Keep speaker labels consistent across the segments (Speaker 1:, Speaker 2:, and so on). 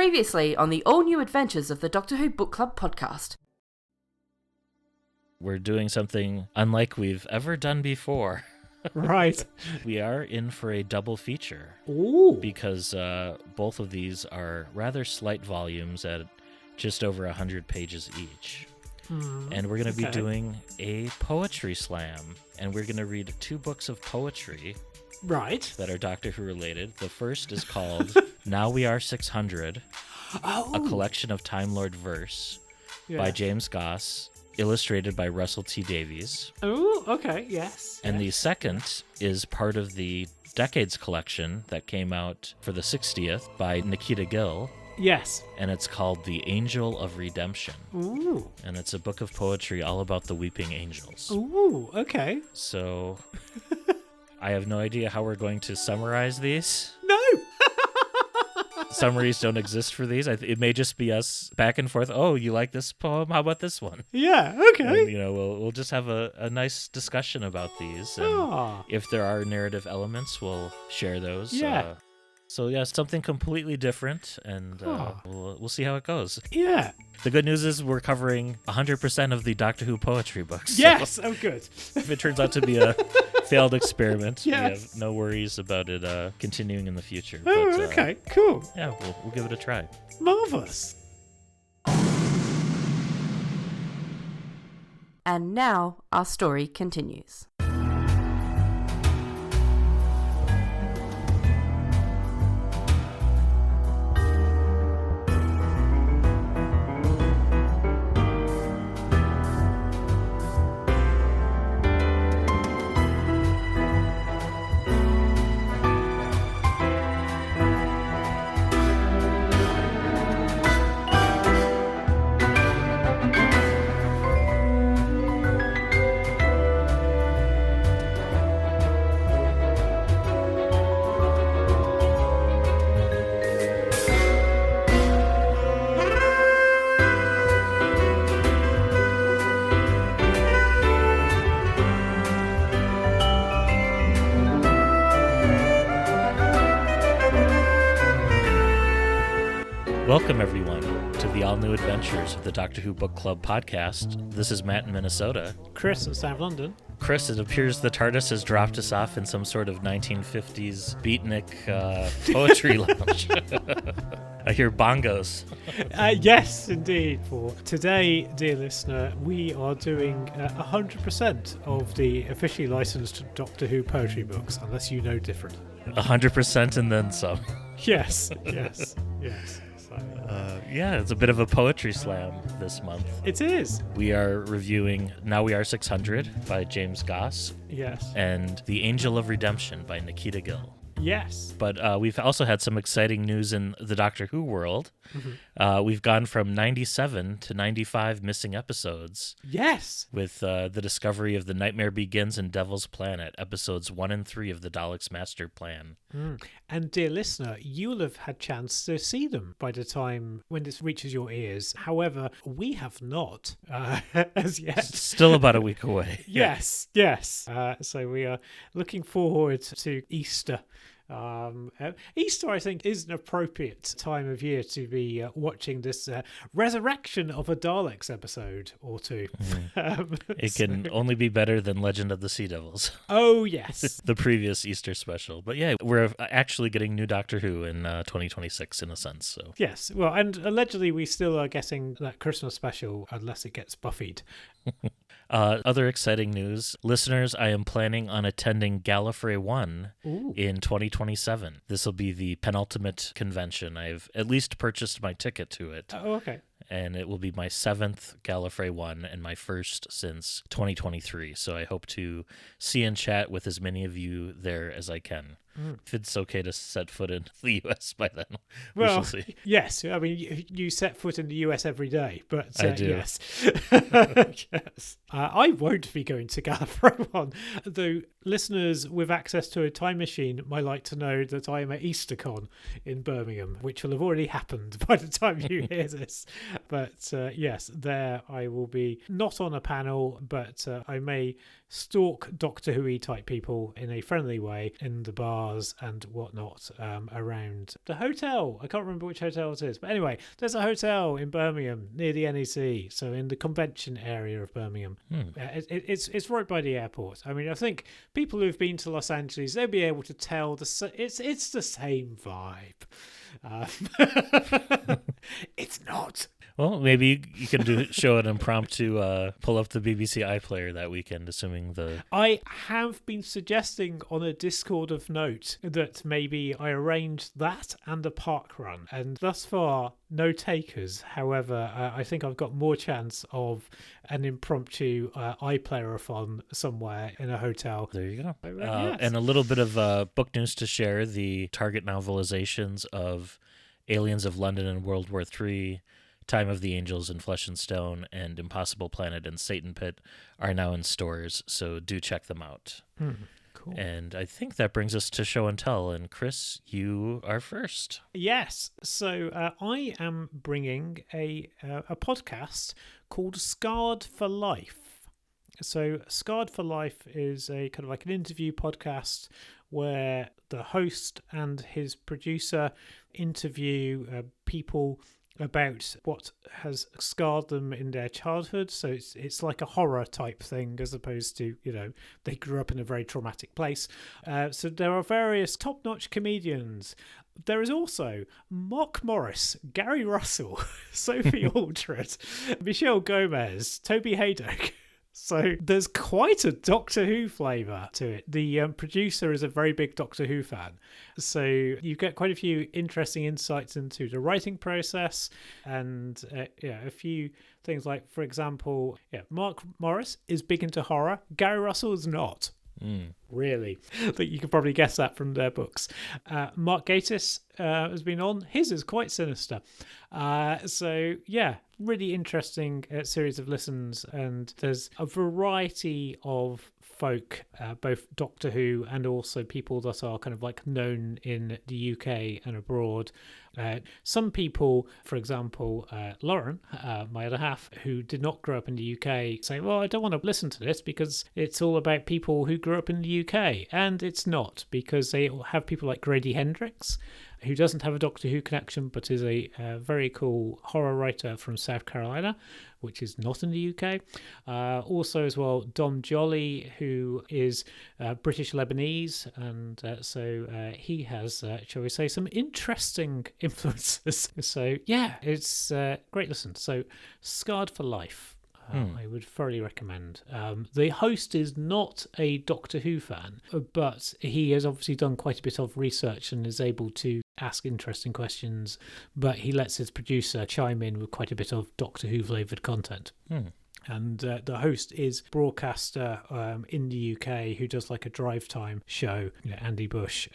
Speaker 1: Previously on the all-new adventures of the Doctor Who Book Club podcast.
Speaker 2: We're doing something unlike we've ever done before.
Speaker 3: Right.
Speaker 2: We are in for a double feature.
Speaker 3: Ooh.
Speaker 2: Because both of these are rather slight volumes at just over 100 pages each. And we're going to be doing a poetry slam. And we're going to read 2 books of poetry.
Speaker 3: Right.
Speaker 2: That are Doctor Who related. The first is called Now We Are 600, a collection of Time Lord verse by James Goss, illustrated by Russell T Davies.
Speaker 3: Oh, okay, yes.
Speaker 2: And the second is part of the Decades collection that came out for the 60th by Nikita Gill.
Speaker 3: Yes.
Speaker 2: And it's called The Angel of Redemption.
Speaker 3: Ooh.
Speaker 2: And it's a book of poetry all about the weeping angels.
Speaker 3: Ooh, okay.
Speaker 2: So I have no idea how we're going to summarize these.
Speaker 3: No!
Speaker 2: Summaries don't exist for these. It may just be us back and forth. Oh, you like this poem? How about this one?
Speaker 3: Yeah, okay.
Speaker 2: And, we'll just have a nice discussion about these. And if there are narrative elements, we'll share those.
Speaker 3: Yeah.
Speaker 2: So something completely different, and we'll see how it goes.
Speaker 3: Yeah.
Speaker 2: The good news is we're covering 100% of the Doctor Who poetry books.
Speaker 3: Yes,
Speaker 2: So
Speaker 3: oh good.
Speaker 2: if it turns out to be a failed experiment,
Speaker 3: Yes.
Speaker 2: we have no worries about it continuing in the future.
Speaker 3: Oh,
Speaker 2: But,
Speaker 3: okay, cool.
Speaker 2: Yeah, we'll give it a try.
Speaker 3: Marvellous.
Speaker 1: And now our story continues.
Speaker 2: Welcome, everyone, to the all-new adventures of the Doctor Who Book Club podcast. This is Matt in Minnesota.
Speaker 3: Chris in South London.
Speaker 2: Chris, it appears the TARDIS has dropped us off in some sort of 1950s beatnik poetry lounge. I hear bongos.
Speaker 3: Yes, indeed. For today, dear listener, we are doing 100% of the officially licensed Doctor Who poetry books, unless you know different.
Speaker 2: 100% and then some.
Speaker 3: Yes.
Speaker 2: It's a bit of a poetry slam this month.
Speaker 3: It is.
Speaker 2: We are reviewing Now We Are 600 by James Goss.
Speaker 3: Yes.
Speaker 2: And The Angel of Redemption by Nikita Gill.
Speaker 3: Yes.
Speaker 2: But we've also had some exciting news in the Doctor Who world. We've gone from 97 to 95 missing episodes.
Speaker 3: Yes.
Speaker 2: With the discovery of The Nightmare Begins and Devil's Planet, episodes 1 and 3 of the Daleks' Master Plan.
Speaker 3: And dear listener, you'll have had chance to see them by the time when this reaches your ears. However, we have not as yet.
Speaker 2: Still about a week away.
Speaker 3: Yes. So we are looking forward to Easter. Easter, I think, is an appropriate time of year to be watching this resurrection of a Daleks episode or two.
Speaker 2: It can only be better than Legend of the Sea Devils.
Speaker 3: Oh, yes.
Speaker 2: The previous Easter special. But yeah, we're actually getting new Doctor Who in 2026 in a sense. So
Speaker 3: yes, well, and allegedly we still are getting that Christmas special unless it gets buffied.
Speaker 2: Other exciting news. Listeners, I am planning on attending Gallifrey 1 in 2027. This will be the penultimate convention. I've at least purchased my ticket to it.
Speaker 3: Oh, okay.
Speaker 2: And it will be my 7th Gallifrey 1 and my first since 2023. So I hope to see and chat with as many of you there as I can. If it's okay to set foot in the US by then, we shall see.
Speaker 3: Yes. I mean, you set foot in the US every day, but
Speaker 2: I do.
Speaker 3: Yes. Yes. I won't be going to Gallifrey 1, though listeners with access to a time machine might like to know that I am at EasterCon in Birmingham, which will have already happened by the time you hear this. But yes, there I will be, not on a panel, but I may stalk Doctor Who-y type people in a friendly way in the bar bars and whatnot around the hotel. I can't remember which hotel it is, but anyway, there's a hotel in Birmingham near the NEC, so in the convention area of Birmingham. It's right by the airport. I mean, I think people who've been to Los Angeles, they'll be able to tell it's the same vibe. It's not.
Speaker 2: Well, maybe you can show an impromptu pull up the BBC iPlayer that weekend, assuming the...
Speaker 3: I have been suggesting on a Discord of note that maybe I arrange that and a park run, and thus far, no takers. However, I think I've got more chance of an impromptu iPlayer-a-thon somewhere in a hotel.
Speaker 2: There you go.
Speaker 3: Yes.
Speaker 2: And a little bit of book news to share. The Target novelizations of Aliens of London and World War III, Time of the Angels and Flesh and Stone, and Impossible Planet and Satan Pit are now in stores, so do check them out.
Speaker 3: Cool.
Speaker 2: And I think that brings us to show and tell. And Chris, you are first.
Speaker 3: Yes. So I am bringing a podcast called Scarred for Life. So Scarred for Life is a kind of like an interview podcast where the host and his producer interview people about what has scarred them in their childhood. So it's like a horror type thing, as opposed to, they grew up in a very traumatic place. So there are various top-notch comedians. There is also Mark Morris, Gary Russell, Sophie Aldred, Michelle Gomez, Toby Haydock. So there's quite a Doctor Who flavour to it. The producer is a very big Doctor Who fan. So you get quite a few interesting insights into the writing process and a few things like, for example, Mark Morris is big into horror. Gary Russell is not. Really. I think you can probably guess that from their books. Mark Gatiss has been on. His is quite sinister. So, really interesting series of listens. And there's a variety of folk, both Doctor Who and also people that are kind of like known in the UK and abroad. Some people, for example, Lauren, my other half, who did not grow up in the UK, say, well, I don't want to listen to this because it's all about people who grew up in the UK. And it's not, because they have people like Grady Hendrix, who doesn't have a Doctor Who connection, but is a very cool horror writer from South Carolina, which is not in the UK. Also as well, Dom Jolly, who is British Lebanese, and so he has, shall we say, some interesting influences. So it's a great listen. So Scarred for Life. I would thoroughly recommend. The host is not a Doctor Who fan, but he has obviously done quite a bit of research and is able to ask interesting questions, but he lets his producer chime in with quite a bit of Doctor Who flavoured content. And the host is broadcaster in the UK who does like a drive time show, Andy Bush.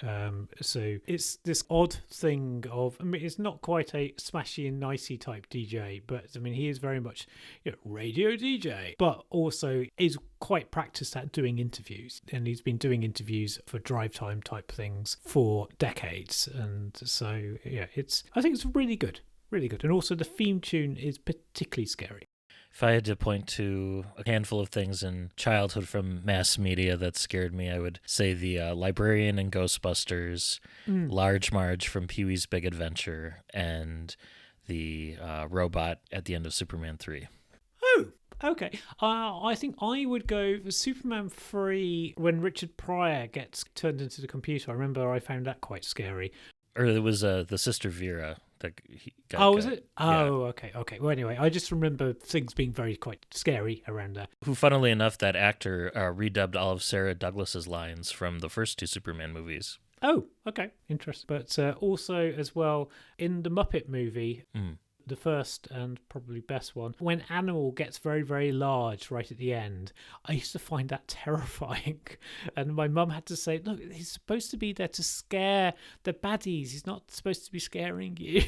Speaker 3: So it's this odd thing of, it's not quite a smashy and nicey type DJ, but he is very much radio DJ, but also is quite practiced at doing interviews. And he's been doing interviews for drive time type things for decades. And so, I think it's really good. Really good. And also the theme tune is particularly scary.
Speaker 2: If I had to point to a handful of things in childhood from mass media that scared me, I would say the Librarian in Ghostbusters, Large Marge from Pee-wee's Big Adventure, and the robot at the end of Superman 3.
Speaker 3: Oh, okay. I think I would go for Superman 3 when Richard Pryor gets turned into the computer. I remember I found that quite scary.
Speaker 2: Or it was the Sister Vera.
Speaker 3: Was it? Oh, yeah. Okay. Well, anyway, I just remember things being quite scary around that.
Speaker 2: Who, funnily enough, that actor redubbed all of Sarah Douglas's lines from the first two Superman movies.
Speaker 3: Oh, okay. Interesting. But also, as well, in the Muppet movie, the first and probably best one, when Animal gets very, very large right at the end, I used to find that terrifying. And my mum had to say, look, he's supposed to be there to scare the baddies. He's not supposed to be scaring you.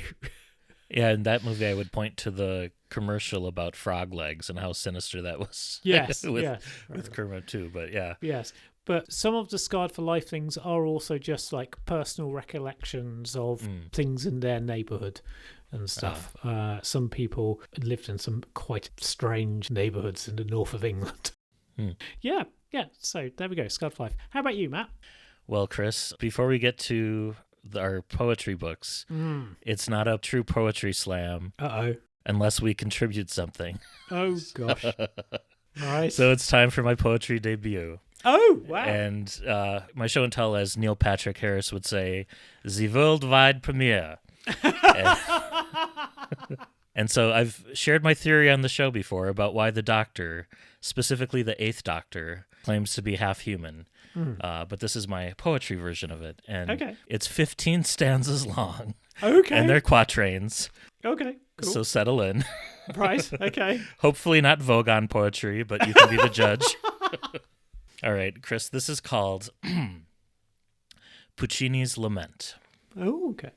Speaker 2: Yeah, in that movie, I would point to the commercial about frog legs and how sinister that was.
Speaker 3: Yes,
Speaker 2: with Kermit too, but yeah.
Speaker 3: Yes. But some of the Scarred for Life things are also just like personal recollections of things in their neighbourhood and stuff. Some people lived in some quite strange neighbourhoods in the north of England. Yeah. So there we go, Scarred for Life. How about you, Matt?
Speaker 2: Well, Chris, before we get to our poetry books, it's not a true poetry slam
Speaker 3: Uh-oh.
Speaker 2: unless we contribute something.
Speaker 3: Oh, gosh. Right.
Speaker 2: So it's time for my poetry debut.
Speaker 3: Oh, wow.
Speaker 2: And my show and tell, as Neil Patrick Harris would say, the worldwide premiere. And so I've shared my theory on the show before about why the Doctor, specifically the Eighth Doctor, claims to be half human. But this is my poetry version of it. And it's 15 stanzas long.
Speaker 3: Okay.
Speaker 2: And they're quatrains.
Speaker 3: Okay, cool.
Speaker 2: So settle in.
Speaker 3: Right, okay.
Speaker 2: Hopefully not Vogon poetry, but you can be the judge. All right, Chris, this is called Puccini's Lament.
Speaker 3: Oh, okay.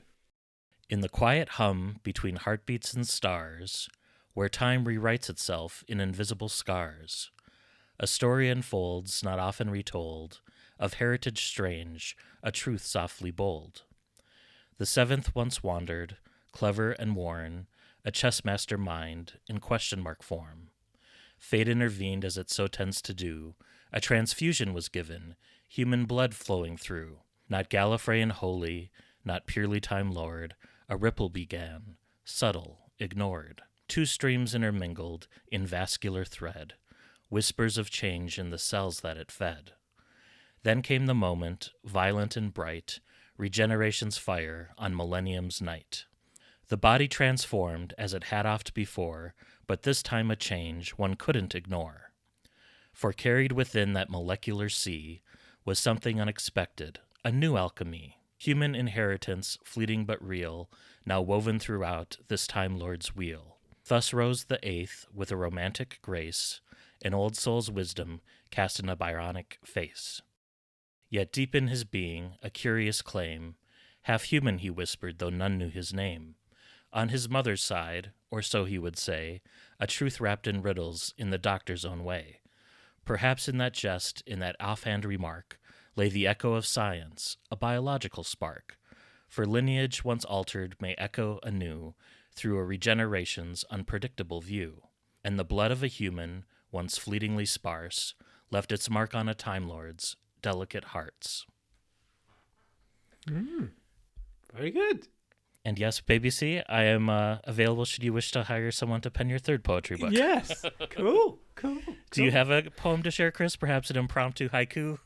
Speaker 2: In the quiet hum between heartbeats and stars, where time rewrites itself in invisible scars, a story unfolds, not often retold, of heritage strange, a truth softly bold. The seventh once wandered, clever and worn, a chessmaster mind in question mark form. Fate intervened as it so tends to do. A transfusion was given, human blood flowing through. Not Gallifrey and holy, not purely Time Lord, a ripple began, subtle, ignored. Two streams intermingled in vascular thread, whispers of change in the cells that it fed. Then came the moment, violent and bright, regeneration's fire on millennium's night. The body transformed as it had oft before, but this time a change one couldn't ignore. For carried within that molecular sea was something unexpected, a new alchemy, human inheritance, fleeting but real, now woven throughout this Time Lord's wheel. Thus rose the Eighth with a romantic grace, an old soul's wisdom cast in a Byronic face. Yet deep in his being, a curious claim, half human he whispered, though none knew his name. On his mother's side, or so he would say, a truth wrapped in riddles in the Doctor's own way. Perhaps in that jest, in that offhand remark, lay the echo of science, a biological spark. For lineage once altered may echo anew through a regeneration's unpredictable view. And the blood of a human, once fleetingly sparse, left its mark on a Time Lord's delicate hearts.
Speaker 3: Very good.
Speaker 2: And yes, Baby C, I am available should you wish to hire someone to pen your third poetry book.
Speaker 3: Yes. Cool.
Speaker 2: Do you have a poem to share, Chris? Perhaps an impromptu haiku?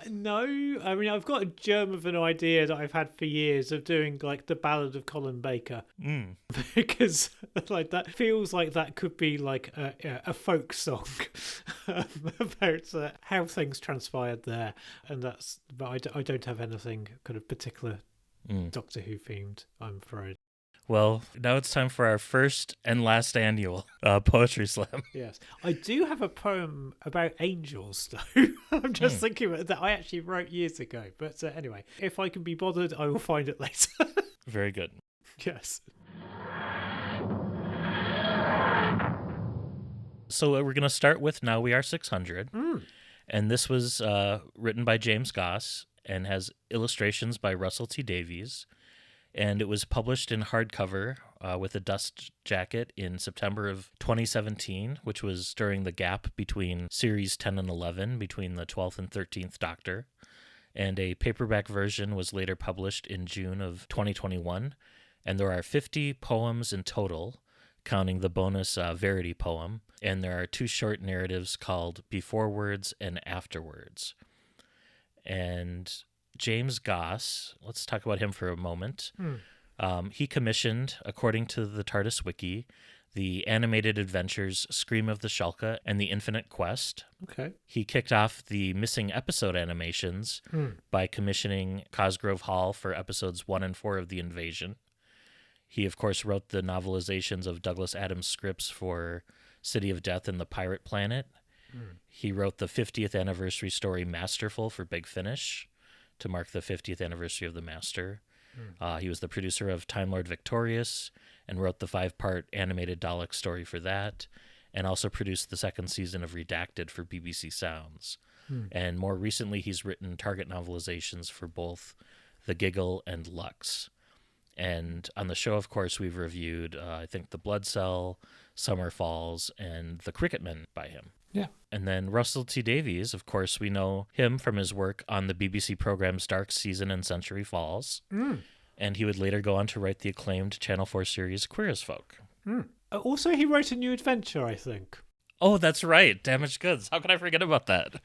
Speaker 3: No, I mean, I've got a germ of an idea that I've had for years of doing like the Ballad of Colin Baker, because like that feels like that could be like a folk song about how things transpired there, and but I don't have anything kind of particular Doctor Who themed, I'm afraid.
Speaker 2: Well, now it's time for our first and last annual Poetry Slam.
Speaker 3: Yes. I do have a poem about angels, though. I'm just thinking that I actually wrote years ago. But anyway, if I can be bothered, I will find it later.
Speaker 2: Very good.
Speaker 3: Yes.
Speaker 2: So we're going to start with Now We Are 600. And this was written by James Goss and has illustrations by Russell T Davies. And it was published in hardcover with a dust jacket in September of 2017, which was during the gap between Series 10 and 11, between the 12th and 13th Doctor. And a paperback version was later published in June of 2021. And there are 50 poems in total, counting the bonus Verity poem. And there are 2 short narratives called Beforewords and Afterwards. And James Goss, let's talk about him for a moment. He commissioned, according to the TARDIS Wiki, the animated adventures Scream of the Shulka and The Infinite Quest.
Speaker 3: Okay.
Speaker 2: He kicked off the missing episode animations by commissioning Cosgrove Hall for episodes 1 and 4 of The Invasion. He, of course, wrote the novelizations of Douglas Adams' scripts for City of Death and The Pirate Planet. He wrote the 50th anniversary story Masterful for Big Finish, to mark the 50th anniversary of the Master. He was the producer of Time Lord Victorious and wrote the 5-part animated Dalek story for that, and also produced the 2nd season of Redacted for BBC Sounds. And more recently, he's written target novelizations for both The Giggle and Lux. And on the show, of course, we've reviewed, I think, The Blood Cell, Summer Falls, and The Cricketman by him.
Speaker 3: Yeah.
Speaker 2: And then Russell T Davies, of course, we know him from his work on the BBC programs Dark Season and Century Falls. And he would later go on to write the acclaimed Channel 4 series Queer as Folk.
Speaker 3: Also, he wrote a new adventure, I think.
Speaker 2: Oh, that's right. Damaged Goods. How could I forget about that?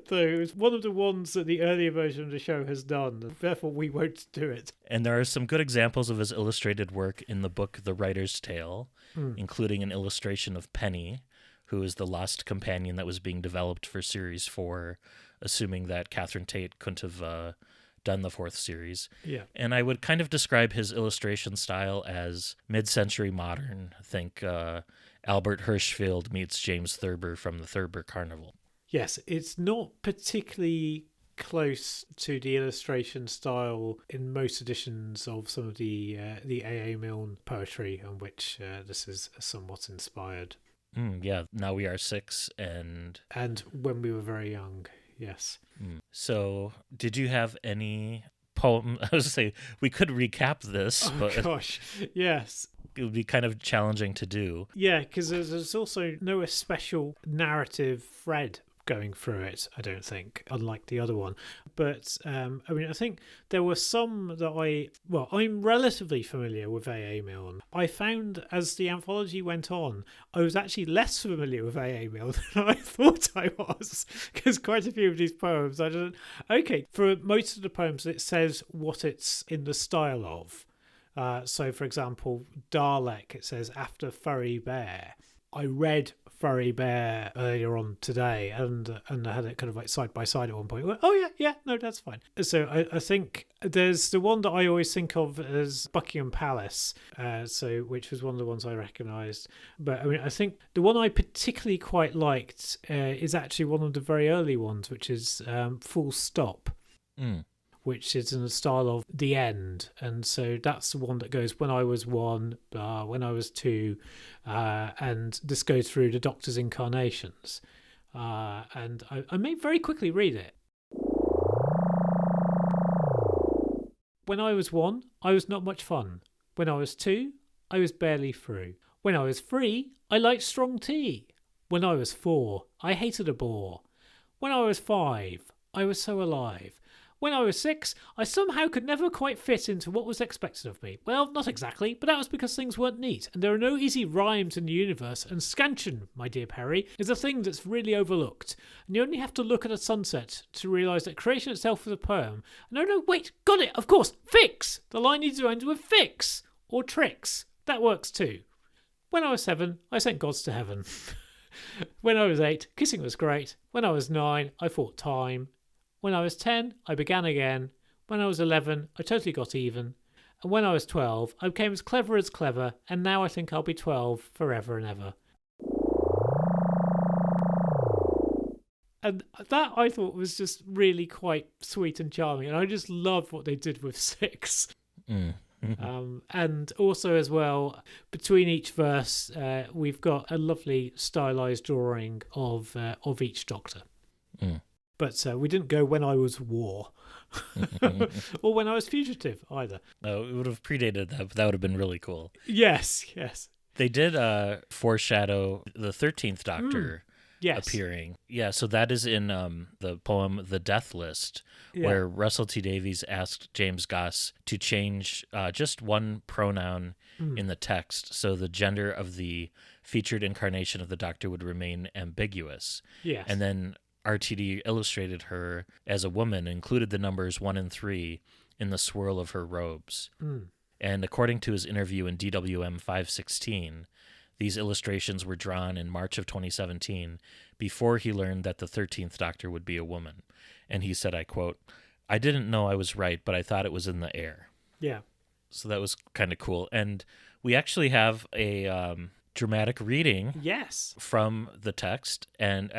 Speaker 3: So it was one of the ones that the earlier version of the show has done, and therefore we won't do it.
Speaker 2: And there are some good examples of his illustrated work in the book The Writer's Tale, including an illustration of Penny, who is the lost companion that was being developed for Series 4, assuming that Catherine Tate couldn't have done the 4th series.
Speaker 3: Yeah.
Speaker 2: And I would kind of describe his illustration style as mid-century modern. Think Albert Hirschfeld meets James Thurber from the Thurber Carnival.
Speaker 3: Yes, it's not particularly close to the illustration style in most editions of some of the A.A. Milne poetry, on which this is somewhat inspired.
Speaker 2: Yeah, Now We Are Six and
Speaker 3: When We Were Very Young, yes.
Speaker 2: So, did you have any poem? I was going to say, we could recap this, but
Speaker 3: Gosh, yes.
Speaker 2: it would be kind of challenging to do.
Speaker 3: Yeah, because there's also no special narrative thread going through it, I don't think, unlike the other one. But I think there were some that I'm relatively familiar with A.A. Milne. I found as the anthology went on, I was actually less familiar with A.A. Milne than I thought I was, because quite a few of these poems, for most of the poems it says what it's in the style of. So, for example, Dalek, it says, after Furry Bear. I read Furry Bear earlier on today, and I had it kind of like side by side at one point. Went, oh yeah, no, that's fine. So I think there's the one that I always think of as Buckingham Palace, which was one of the ones I recognised. But I mean, I think the one I particularly quite liked is actually one of the very early ones, which is Full Stop. Which is in the style of The End. And so that's the one that goes when I was 1, when I was 2, and this goes through the Doctor's incarnations. And I may very quickly read it. When I was 1, I was not much fun. When I was 2, I was barely through. When I was 3, I liked strong tea. When I was 4, I hated a bore. When I was 5, I was so alive. When I was 6, I somehow could never quite fit into what was expected of me. Well, not exactly, but that was because things weren't neat, and there are no easy rhymes in the universe, and scansion, my dear Perry, is a thing that's really overlooked. And you only have to look at a sunset to realise that creation itself is a poem. No, wait, got it, of course, fix! The line needs to end with fix, or tricks. That works too. When I was 7, I sent gods to heaven. When I was 8, kissing was great. When I was 9, I fought time. When I was 10, I began again. When I was 11, I totally got even. And when I was 12, I became as clever, and now I think I'll be 12 forever and ever. And that I thought was just really quite sweet and charming, and I just loved what they did with 6. And also as well, between each verse, we've got a lovely stylized drawing of each Doctor. But we didn't go when I was war or when I was fugitive either.
Speaker 2: No, it would have predated that, but that would have been really cool.
Speaker 3: Yes.
Speaker 2: They did foreshadow the 13th Doctor appearing. Yeah, so that is in the poem The Death List, where Russell T Davies asked James Goss to change just one pronoun in the text, so the gender of the featured incarnation of the Doctor would remain ambiguous.
Speaker 3: Yes.
Speaker 2: And then RTD illustrated her as a woman, included the numbers 1 and 3 in the swirl of her robes. And according to his interview in DWM 516, these illustrations were drawn in March of 2017 before he learned that the 13th Doctor would be a woman. And he said, I quote, "I didn't know I was right, but I thought it was in the air."
Speaker 3: Yeah.
Speaker 2: So that was kind of cool. And we actually have a dramatic reading from the text, and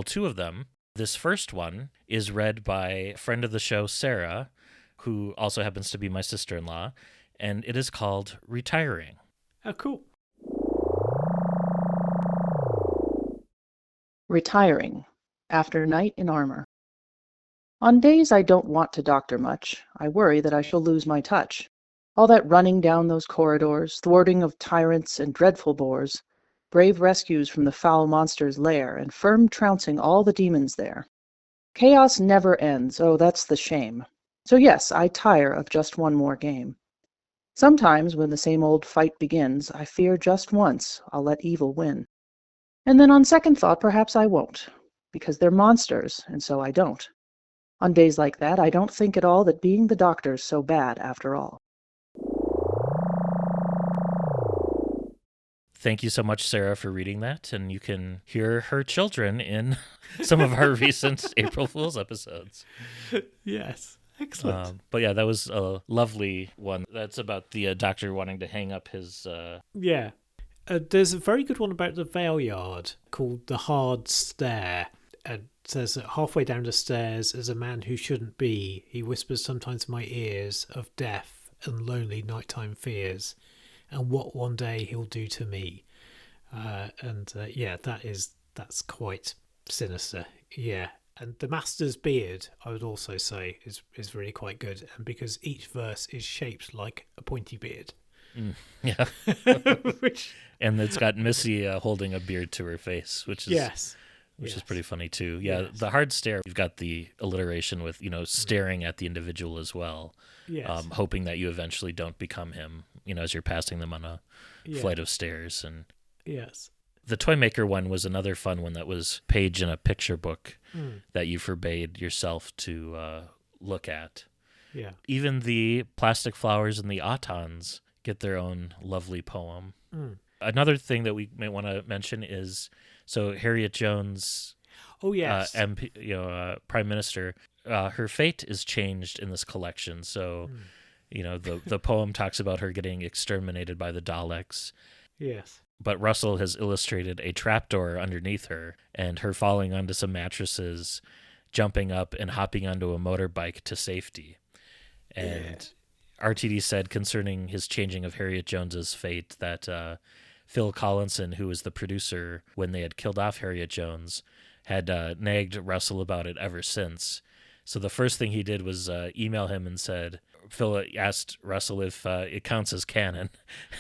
Speaker 2: two of them. This first one is read by a friend of the show, Sarah, who also happens to be my sister-in-law, and it is called Retiring.
Speaker 3: Oh, cool.
Speaker 4: Retiring, after night in armor. On days I don't want to doctor much, I worry that I shall lose my touch. All that running down those corridors, thwarting of tyrants and dreadful bores, brave rescues from the foul monster's lair, and firm trouncing all the demons there. Chaos never ends, oh, that's the shame. So yes, I tire of just one more game. Sometimes, when the same old fight begins, I fear just once I'll let evil win. And then on second thought, perhaps I won't, because they're monsters, and so I don't. On days like that, I don't think at all that being the Doctor's so bad after all.
Speaker 2: Thank you so much, Sarah, for reading that. And you can hear her children in some of our recent April Fool's episodes.
Speaker 3: Yes. Excellent.
Speaker 2: But yeah, that was a lovely one. That's about the Doctor wanting to hang up his...
Speaker 3: Yeah. There's a very good one about the Vale Yard called The Hard Stare. It says that halfway down the stairs is a man who shouldn't be. He whispers sometimes in my ears of death and lonely nighttime fears, and what one day he'll do to me. Yeah, that's quite sinister. Yeah. And the Master's beard, I would also say, is really quite good. And because each verse is shaped like a pointy beard.
Speaker 2: Yeah.
Speaker 3: Which...
Speaker 2: And it's got Missy holding a beard to her face, which is is pretty funny too. Yeah,
Speaker 3: Yes.
Speaker 2: The hard stare, you've got the alliteration with, staring at the individual as well.
Speaker 3: Yes.
Speaker 2: Hoping that you eventually don't become him, as you're passing them on a flight of stairs. And
Speaker 3: yes.
Speaker 2: the Toymaker one was another fun one that was page in a picture book that you forbade yourself to look at.
Speaker 3: Yeah.
Speaker 2: Even the plastic flowers and the Autons get their own lovely poem. Another thing that we may want to mention is, so Harriet Jones,
Speaker 3: Oh, yes.
Speaker 2: MP, Prime Minister, her fate is changed in this collection. So, the poem talks about her getting exterminated by the Daleks.
Speaker 3: Yes.
Speaker 2: But Russell has illustrated a trapdoor underneath her and her falling onto some mattresses, jumping up and hopping onto a motorbike to safety. And RTD said concerning his changing of Harriet Jones's fate that Phil Collinson, who was the producer when they had killed off Harriet Jones, had nagged Russell about it ever since. So the first thing he did was email him and said, Phil asked Russell if it counts as canon.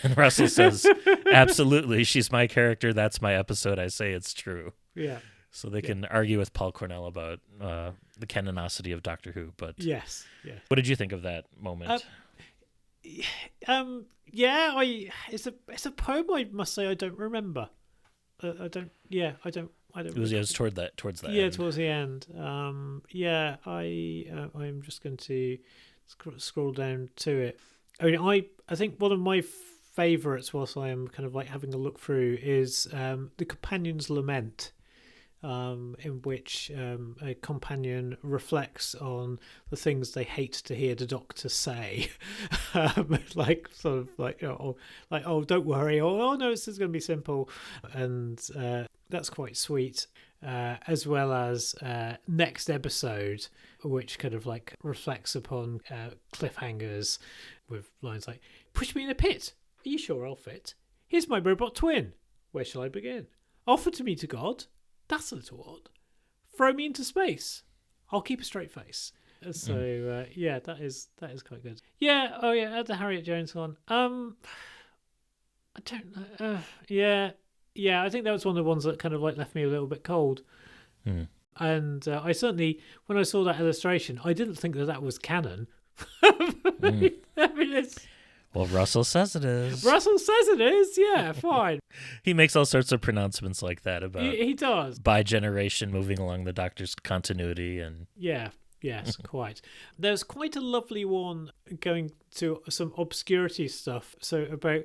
Speaker 2: And Russell says, absolutely, she's my character, that's my episode, I say it's true.
Speaker 3: Yeah.
Speaker 2: So they can argue with Paul Cornell about the canonicity of Doctor Who. But
Speaker 3: Yes.
Speaker 2: what did you think of that moment?
Speaker 3: It's a poem, I must say, I don't remember. I don't
Speaker 2: It was towards the end.
Speaker 3: Towards the end. I'm just going to scroll down to it. I mean, I think one of my favourites, whilst I am kind of like having a look through, is the Companion's Lament, in which a companion reflects on the things they hate to hear the Doctor say, like sort of like, oh, don't worry, oh no, this is going to be simple, and that's quite sweet. As well as next episode, which kind of like reflects upon cliffhangers with lines like, push me in a pit, are you sure I'll fit? Here's my robot twin, where shall I begin? Offer to me to God, that's a little odd. Throw me into space, I'll keep a straight face. So that is quite good. At the Harriet Jones one, I don't know. I think that was one of the ones that kind of like left me a little bit cold. And I certainly, when I saw that illustration, I didn't think that was canon. I mean,
Speaker 2: Well, Russell says it is.
Speaker 3: Russell says it is, yeah, fine.
Speaker 2: He makes all sorts of pronouncements like that about
Speaker 3: He does.
Speaker 2: by generation moving along the Doctor's continuity. And
Speaker 3: Yes, quite. There's quite a lovely one going to some obscurity stuff. So about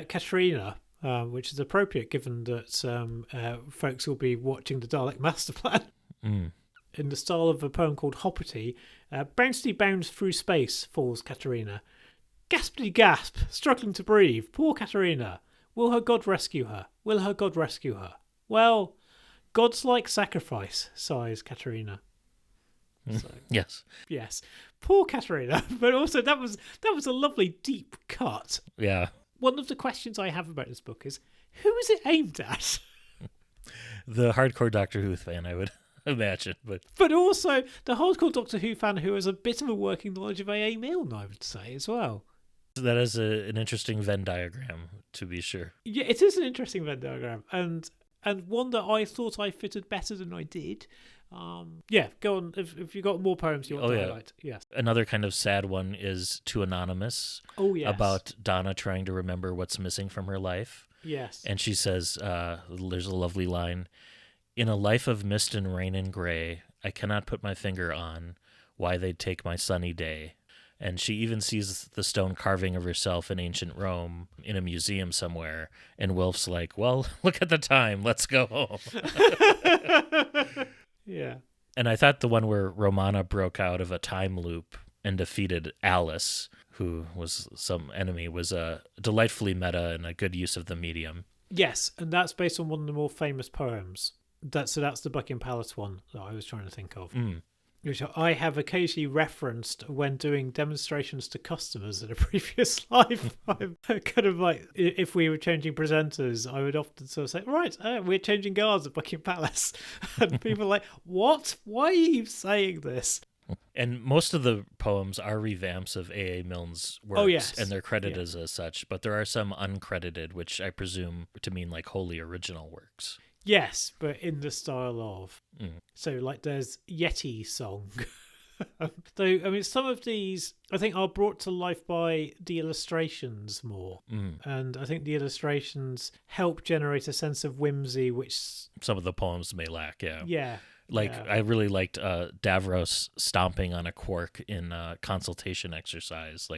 Speaker 3: Katrina, which is appropriate given that folks will be watching the Dalek Master Plan. In the style of a poem called Hopperty, bouncy bounds through space falls Katerina. Gaspity gasp, struggling to breathe, poor Katerina. Will her God rescue her? Will her God rescue her? Well, God's like sacrifice, sighs Katerina. So,
Speaker 2: yes.
Speaker 3: Poor Katerina. But also that was a lovely deep cut.
Speaker 2: Yeah.
Speaker 3: One of the questions I have about this book is, who is it aimed at?
Speaker 2: The hardcore Doctor Who fan, I would imagine.
Speaker 3: But also the hardcore Doctor Who fan who has a bit of a working knowledge of AA Milne, I would say, as well.
Speaker 2: That is an interesting Venn diagram, to be sure.
Speaker 3: Yeah, it is an interesting Venn diagram, and one that I thought I fitted better than I did. Yeah, go on. If you got more poems you want to highlight, yes.
Speaker 2: Another kind of sad one is To Anonymous.
Speaker 3: Oh, yes.
Speaker 2: About Donna trying to remember what's missing from her life.
Speaker 3: Yes.
Speaker 2: And she says, there's a lovely line, "In a life of mist and rain and gray, I cannot put my finger on why they'd take my sunny day." And she even sees the stone carving of herself in ancient Rome in a museum somewhere. And Wilf's like, well, look at the time. Let's go home.
Speaker 3: Yeah.
Speaker 2: And I thought the one where Romana broke out of a time loop and defeated Alice, who was some enemy, was delightfully meta and a good use of the medium.
Speaker 3: Yes, and that's based on one of the more famous poems. That's the Buckingham Palace one that I was trying to think of. Which I have occasionally referenced when doing demonstrations to customers in a previous life. I'm kind of like, if we were changing presenters, I would often sort of say, right, we're changing guards at Buckingham Palace. And people are like, what? Why are you saying this?
Speaker 2: And most of the poems are revamps of A.A. Milne's works,
Speaker 3: Oh, yes.
Speaker 2: and they're credited as such, but there are some uncredited, which I presume to mean like wholly original works.
Speaker 3: Yes, but in the style of. So, like, there's Yeti Song. Though, I mean, some of these, I think, are brought to life by the illustrations more. And I think the illustrations help generate a sense of whimsy, which
Speaker 2: some of the poems may lack,
Speaker 3: Yeah.
Speaker 2: I really liked Davros stomping on a quark in consultation exercise.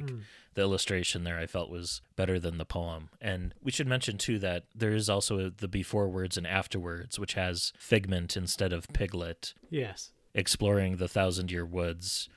Speaker 2: The illustration there I felt was better than the poem. And we should mention, too, that there is also the before words and afterwards, which has Figment instead of Piglet.
Speaker 3: Yes.
Speaker 2: Exploring the 1,000-year woods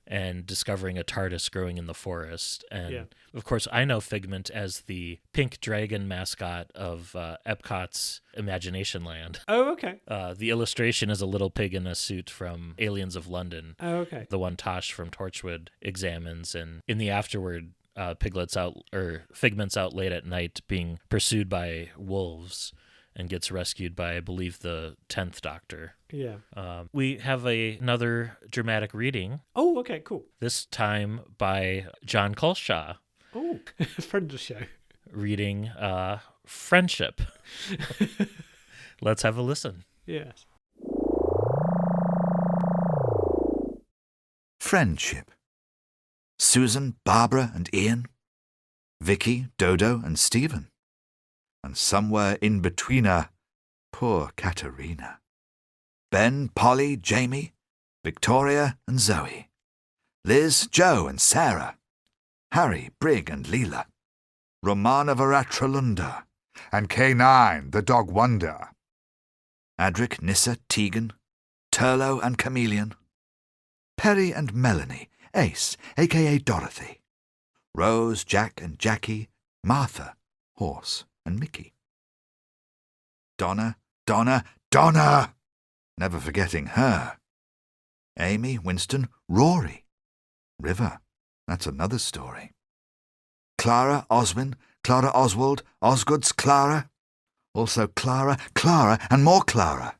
Speaker 2: and discovering a TARDIS growing in the forest. And, of course, I know Figment as the pink dragon mascot of Epcot's Imagination Land.
Speaker 3: Oh, okay.
Speaker 2: The illustration is a little pig in a suit from Aliens of London.
Speaker 3: Oh, okay.
Speaker 2: The one Tosh from Torchwood examines. And in the afterward, Figment's out late at night being pursued by wolves and gets rescued by, I believe, the 10th Doctor.
Speaker 3: Yeah.
Speaker 2: We have another dramatic reading.
Speaker 3: Oh, okay, cool.
Speaker 2: This time by John Colshaw.
Speaker 3: Oh, friend of the show.
Speaker 2: Reading Friendship. Let's have a listen.
Speaker 3: Yes.
Speaker 5: Friendship. Susan, Barbara and Ian. Vicky, Dodo and Stephen. And somewhere in between poor Katerina. Ben, Polly, Jamie, Victoria and Zoe. Liz, Joe and Sarah. Harry, Brig and Leela. Romana Varatralunda. And K9, the dog wonder. Adric, Nissa, Tegan. Turlo and Chameleon. Perry and Melanie, Ace, a.k.a. Dorothy. Rose, Jack and Jackie. Martha, Horse and Mickey. Donna, never forgetting her. Amy, Winston, Rory. River, that's another story. Clara, Oswin, Clara Oswald, Osgood's Clara. Also Clara, and more Clara.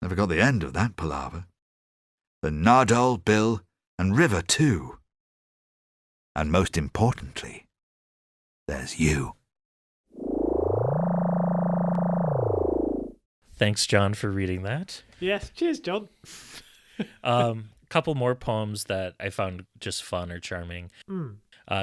Speaker 5: Never got the end of that palaver. Then Nardole, Bill, and River too. And most importantly, there's you.
Speaker 2: Thanks, John, for reading that.
Speaker 3: Yes, cheers, John.
Speaker 2: Couple more poems that I found just fun or charming.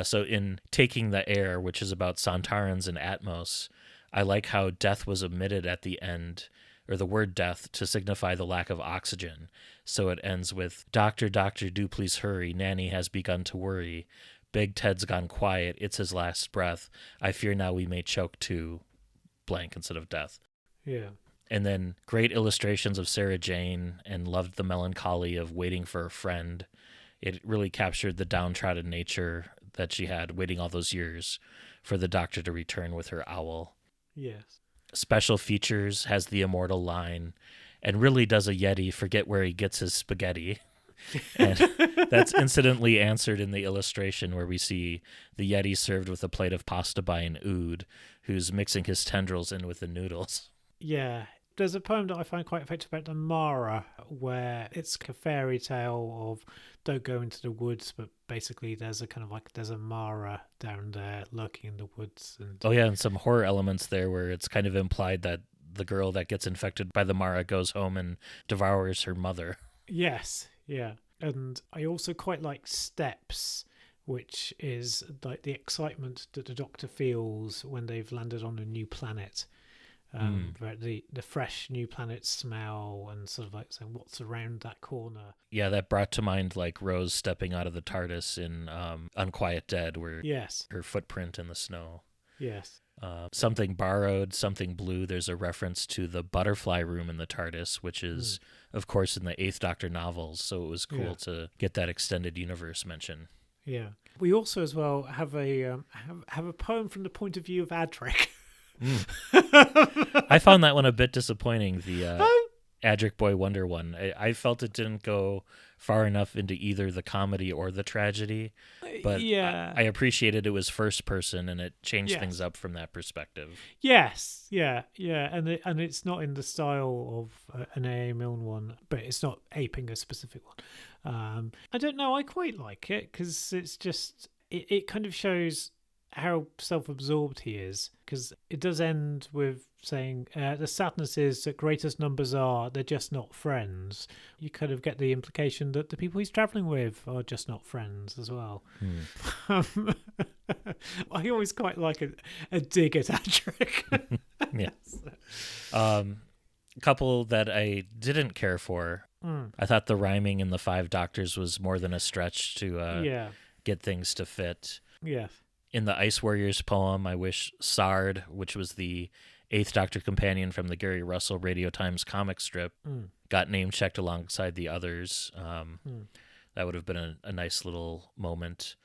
Speaker 2: So in Taking the Air, which is about Santarans and Atmos, I like how death was omitted at the end, or the word death, to signify the lack of oxygen. So it ends with, Doctor, do please hurry. Nanny has begun to worry. Big Ted's gone quiet. It's his last breath. I fear now we may choke to blank instead of death.
Speaker 3: Yeah.
Speaker 2: And then great illustrations of Sarah Jane, and loved the melancholy of waiting for a friend. It really captured the downtrodden nature that she had, waiting all those years for the Doctor to return with her owl.
Speaker 3: Yes.
Speaker 2: Special features has the immortal line, and really does a Yeti forget where he gets his spaghetti? And that's incidentally answered in the illustration where we see the Yeti served with a plate of pasta by an Ood, who's mixing his tendrils in with the noodles.
Speaker 3: Yeah. There's a poem that I find quite effective about the Mara, where it's a fairy tale of don't go into the woods, but basically there's a Mara down there lurking in the woods. And
Speaker 2: Oh yeah, and some horror elements there where it's kind of implied that the girl that gets infected by the Mara goes home and devours her mother.
Speaker 3: yes, yeah. And I also quite like Steps, which is like the excitement that the Doctor feels when they've landed on a new planet. The fresh new planet smell and sort of like saying what's around that corner.
Speaker 2: Yeah, that brought to mind like Rose stepping out of the TARDIS in Unquiet Dead, where
Speaker 3: Yes.
Speaker 2: her footprint in the snow.
Speaker 3: Yes.
Speaker 2: Something borrowed, something blue. There's a reference to the butterfly room in the TARDIS, which is, of course, in the Eighth Doctor novels. So it was cool to get that extended universe mention.
Speaker 3: Yeah. We also as well have a poem from the point of view of Adric.
Speaker 2: I found that one a bit disappointing, the Adric Boy Wonder one. I felt it didn't go far enough into either the comedy or the tragedy, but
Speaker 3: Yeah.
Speaker 2: I appreciated it was first person and it changed
Speaker 3: Yes.
Speaker 2: things up from that perspective.
Speaker 3: Yes, yeah, and it's not in the style of an A.A. Milne one, but it's not aping a specific one. I don't know. I quite like it because it's just it kind of shows how self-absorbed he is, because it does end with saying the sadness is that greatest numbers are they're just not friends. You kind of get the implication that the people he's traveling with are just not friends as well. I always quite like a dig at Adric.
Speaker 2: Yeah. A couple that I didn't care for. I thought the rhyming in the Five Doctors was more than a stretch to get things to fit.
Speaker 3: Yeah.
Speaker 2: In the Ice Warriors poem, I wish Sard, which was the Eighth Doctor companion from the Gary Russell Radio Times comic strip, got name-checked alongside the others. That would have been a nice little moment.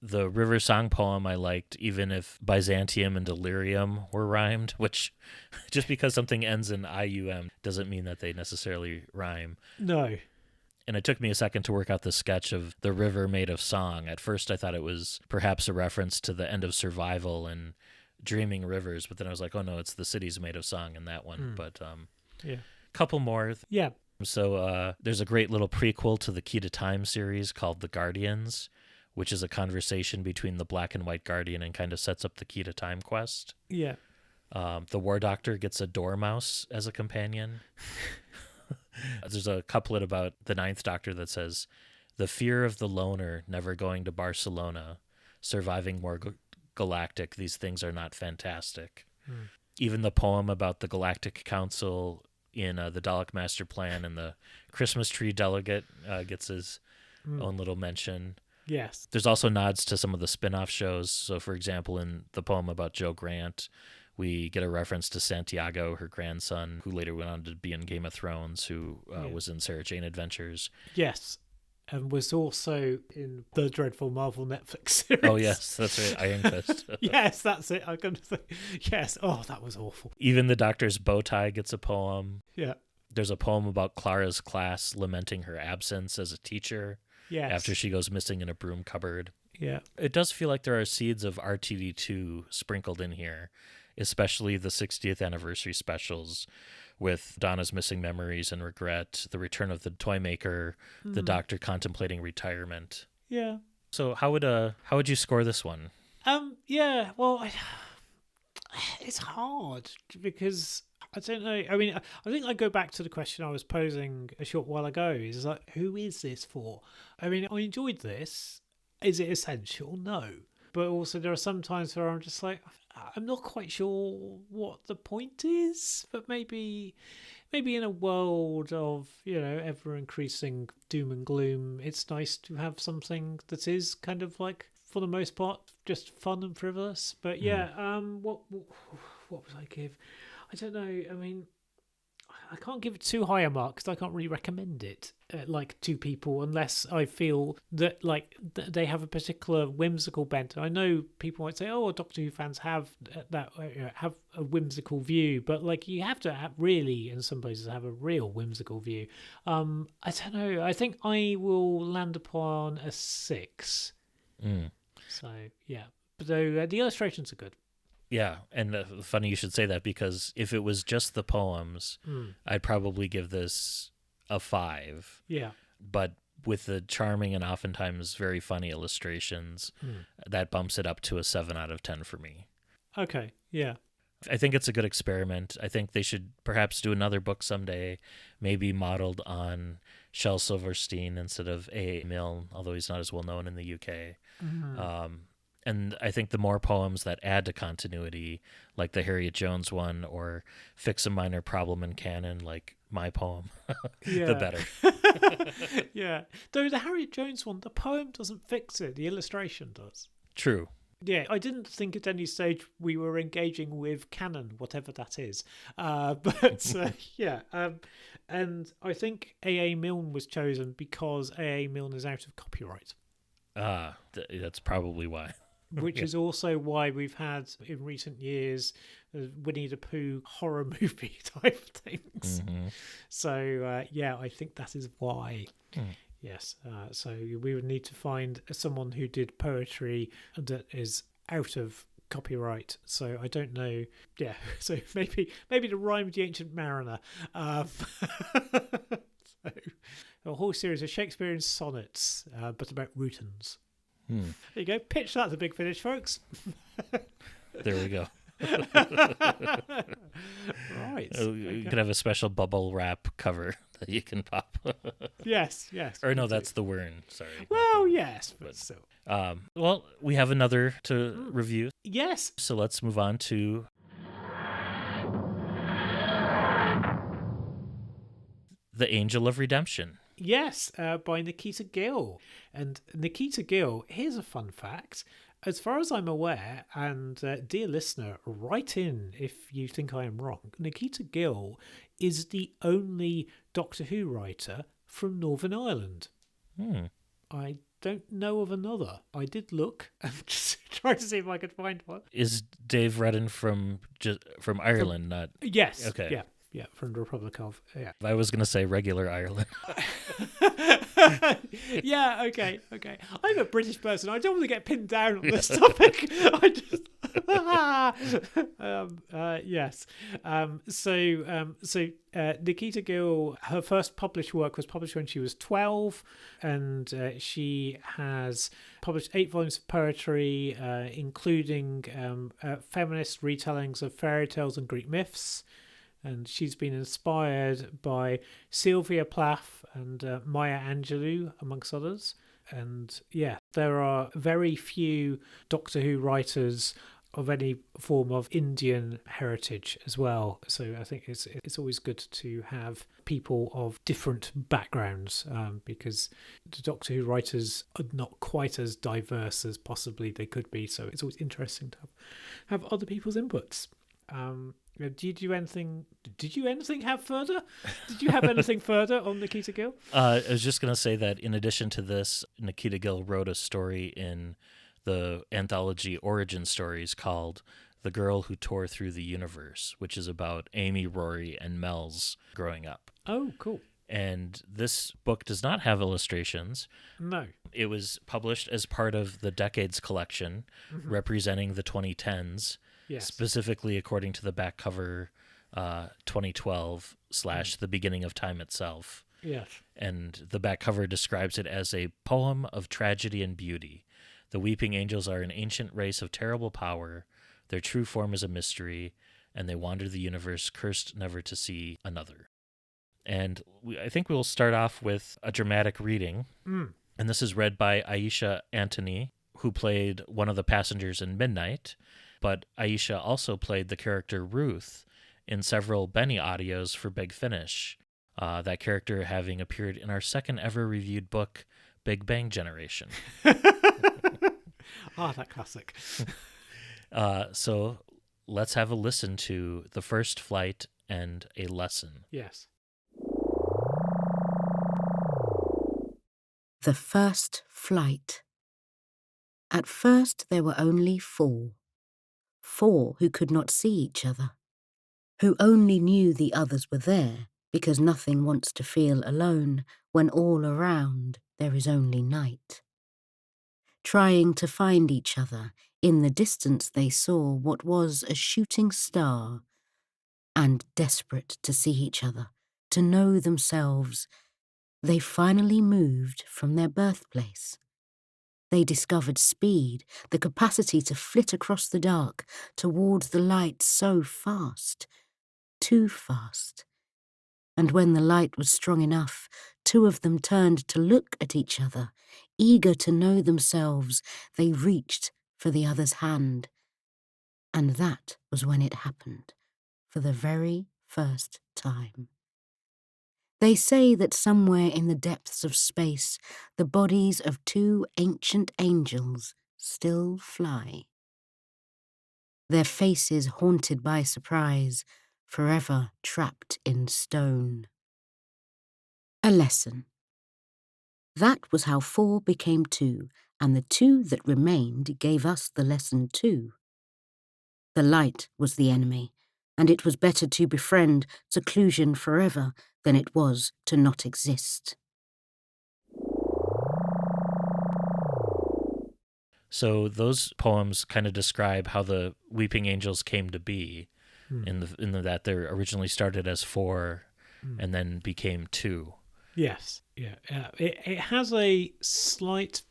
Speaker 2: The River Song poem I liked, even if Byzantium and Delirium were rhymed, which just because something ends in IUM doesn't mean that they necessarily rhyme.
Speaker 3: No.
Speaker 2: And it took me a second to work out the sketch of the river made of song. At first, I thought it was perhaps a reference to the end of Survival and Dreaming Rivers, but then I was like, oh no, it's the city's made of song in that one. But couple more.
Speaker 3: Yeah.
Speaker 2: So there's a great little prequel to the Key to Time series called The Guardians, which is a conversation between the Black and White Guardian and kind of sets up the Key to Time quest.
Speaker 3: Yeah.
Speaker 2: The War Doctor gets a dormouse as a companion. There's a couplet about the Ninth Doctor that says, "The fear of the loner never going to Barcelona, surviving more galactic, these things are not fantastic." Even the poem about the Galactic Council in the Dalek Master Plan and the Christmas Tree Delegate gets his own little mention.
Speaker 3: Yes.
Speaker 2: There's also nods to some of the spin-off shows. So, for example, in the poem about Joe Grant, we get a reference to Santiago, her grandson, who later went on to be in Game of Thrones, who was in Sarah Jane Adventures.
Speaker 3: Yes. And was also in the dreadful Marvel Netflix series.
Speaker 2: Oh, yes, that's right. Iron Fist.
Speaker 3: Yes, that's it. I'm going to say, yes. Oh, that was awful.
Speaker 2: Even the Doctor's bow tie gets a poem.
Speaker 3: Yeah.
Speaker 2: There's a poem about Clara's class lamenting her absence as a teacher after she goes missing in a broom cupboard.
Speaker 3: Yeah.
Speaker 2: It does feel like there are seeds of RTD2 sprinkled in here, especially the 60th anniversary specials with Donna's missing memories and regret, the return of the toy maker, the Doctor contemplating retirement.
Speaker 3: Yeah.
Speaker 2: So how would you score this one?
Speaker 3: Yeah, well, it's hard because I don't know. I mean, I think I go back to the question I was posing a short while ago. Is like, who is this for? I mean, I enjoyed this. Is it essential? No. But also there are some times where I'm just like, I'm not quite sure what the point is, but maybe in a world of, ever increasing doom and gloom, it's nice to have something that is kind of like, for the most part, just fun and frivolous. But what would I give? I don't know. I mean, I can't give it too high a mark because I can't really recommend it to people unless I feel that they have a particular whimsical bent. I know people might say, "Oh, Doctor Who fans have that have a whimsical view," but you have to really, in some places, have a real whimsical view. I don't know. I think I will land upon a 6. So yeah, though the illustrations are good.
Speaker 2: Yeah, and funny you should say that, because if it was just the poems, I'd probably give this a 5.
Speaker 3: Yeah.
Speaker 2: But with the charming and oftentimes very funny illustrations, that bumps it up to a 7 out of 10 for me.
Speaker 3: Okay, yeah.
Speaker 2: I think it's a good experiment. I think they should perhaps do another book someday, maybe modeled on Shel Silverstein instead of A.A. Milne, although he's not as well known in the UK. And I think the more poems that add to continuity, like the Harriet Jones one, or fix a minor problem in canon, like my poem, the better.
Speaker 3: Yeah. Though the Harriet Jones one, the poem doesn't fix it, the illustration does.
Speaker 2: True.
Speaker 3: Yeah, I didn't think at any stage we were engaging with canon, whatever that is. And I think A.A. Milne was chosen because A.A. Milne is out of copyright.
Speaker 2: That's probably why.
Speaker 3: Which is also why we've had, in recent years, Winnie the Pooh horror movie type things. So, I think that is why. Yes, so we would need to find someone who did poetry that is out of copyright. So I don't know. Yeah, so maybe to rhyme the Ancient Mariner. So a whole series of Shakespearean sonnets, but about Rootons. There you go. Pitch that to Big Finish, folks.
Speaker 2: There we go.
Speaker 3: Right.
Speaker 2: You could have a special bubble wrap cover that you can pop.
Speaker 3: Yes.
Speaker 2: Or no, that's the Wern. Sorry.
Speaker 3: Well, yes, but still.
Speaker 2: Well, we have another to review.
Speaker 3: Yes.
Speaker 2: So let's move on to The Angel of Redemption.
Speaker 3: Yes, by Nikita Gill. And Nikita Gill, here's a fun fact. As far as I'm aware, and dear listener, write in if you think I am wrong, Nikita Gill is the only Doctor Who writer from Northern Ireland. I don't know of another. I did look and just try to see if I could find one.
Speaker 2: Is Dave Redden from Ireland, not...
Speaker 3: Yes.
Speaker 2: Okay.
Speaker 3: Yeah, from the Republic of... Yeah.
Speaker 2: I was going to say regular Ireland.
Speaker 3: Yeah, okay. I'm a British person. I don't want to get pinned down on this topic. I just... yes. So Nikita Gill, her first published work was published when she was 12, and she has published 8 volumes of poetry, including feminist retellings of fairy tales and Greek myths. And she's been inspired by Sylvia Plath and Maya Angelou, amongst others. And yeah, there are very few Doctor Who writers of any form of Indian heritage as well. So I think it's always good to have people of different backgrounds, because the Doctor Who writers are not quite as diverse as possibly they could be. So it's always interesting to have other people's inputs. Did you have further? Did you have anything further on Nikita Gill?
Speaker 2: I was just going to say that in addition to this, Nikita Gill wrote a story in the anthology Origin Stories called The Girl Who Tore Through the Universe, which is about Amy, Rory, and Mel's growing up.
Speaker 3: Oh, cool.
Speaker 2: And this book does not have illustrations.
Speaker 3: No.
Speaker 2: It was published as part of the Decades collection, representing the 2010s.
Speaker 3: Yes.
Speaker 2: Specifically according to the back cover, 2012 / the beginning of time itself.
Speaker 3: Yes.
Speaker 2: And the back cover describes it as a poem of tragedy and beauty. The weeping angels are an ancient race of terrible power. Their true form is a mystery, and they wander the universe, cursed never to see another. And I think we'll start off with a dramatic reading. And this is read by Aisha Antony, who played one of the passengers in Midnight. But Aisha also played the character Ruth in several Benny audios for Big Finish, that character having appeared in our second ever reviewed book, Big Bang Generation.
Speaker 3: That classic.
Speaker 2: So let's have a listen to The First Flight and a Lesson.
Speaker 3: Yes.
Speaker 6: The First Flight. At first there were only 4 who could not see each other, who only knew the others were there because nothing wants to feel alone when all around there is only night. trying to find each other. In the distance they saw what was a shooting star, and desperate to see each other, to know themselves, they finally moved from their birthplace. They discovered speed, the capacity to flit across the dark towards the light so fast, too fast. And when the light was strong enough, two of them turned to look at each other. Eager to know themselves, they reached for the other's hand. And that was when it happened, for the very first time. They say that somewhere in the depths of space, the bodies of two ancient angels still fly. Their faces haunted by surprise, forever trapped in stone. A lesson. That was how 4 became 2, and the 2 that remained gave us the lesson too. The light was the enemy, and it was better to befriend seclusion forever than it was to not exist.
Speaker 2: So those poems kind of describe how the Weeping Angels came to be, in that they originally started as 4 and then became 2.
Speaker 3: Yes, yeah. It has a slight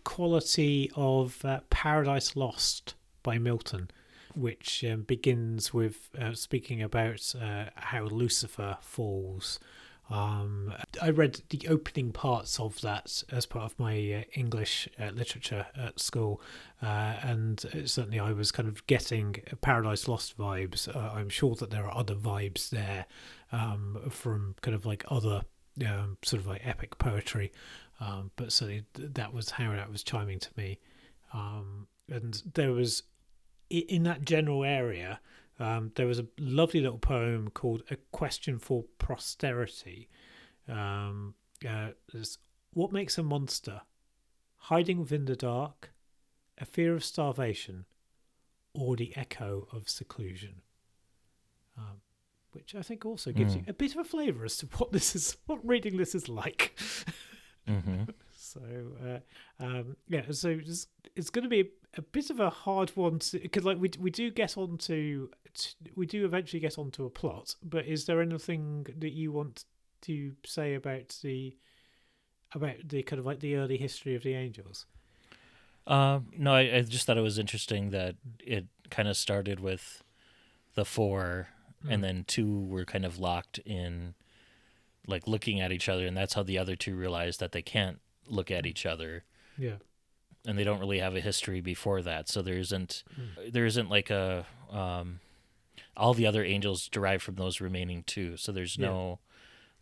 Speaker 3: quality of Paradise Lost by Milton, which begins with speaking about how Lucifer falls. I read the opening parts of that as part of my English literature at school, and certainly I was kind of getting Paradise Lost vibes. I'm sure that there are other vibes there from kind of like other sort of like epic poetry, but certainly that was how that was chiming to me. And there was, in that general area, there was a lovely little poem called A Question for Posterity. What makes a monster? Hiding within the dark, a fear of starvation, or the echo of seclusion? Which I think also gives you a bit of a flavour as to what reading this is like.
Speaker 2: Mm-hmm.
Speaker 3: So so it's going to be a bit of a hard one because like we do eventually get onto a plot. But is there anything that you want to say about the kind of like the early history of the angels?
Speaker 2: No, I just thought it was interesting that it kind of started with the 4, and then 2 were kind of locked in, like looking at each other, and that's how the other 2 realized that they can't look at each other.
Speaker 3: Yeah.
Speaker 2: And they don't really have a history before that, so there isn't like a all the other angels derive from those remaining 2, so there's no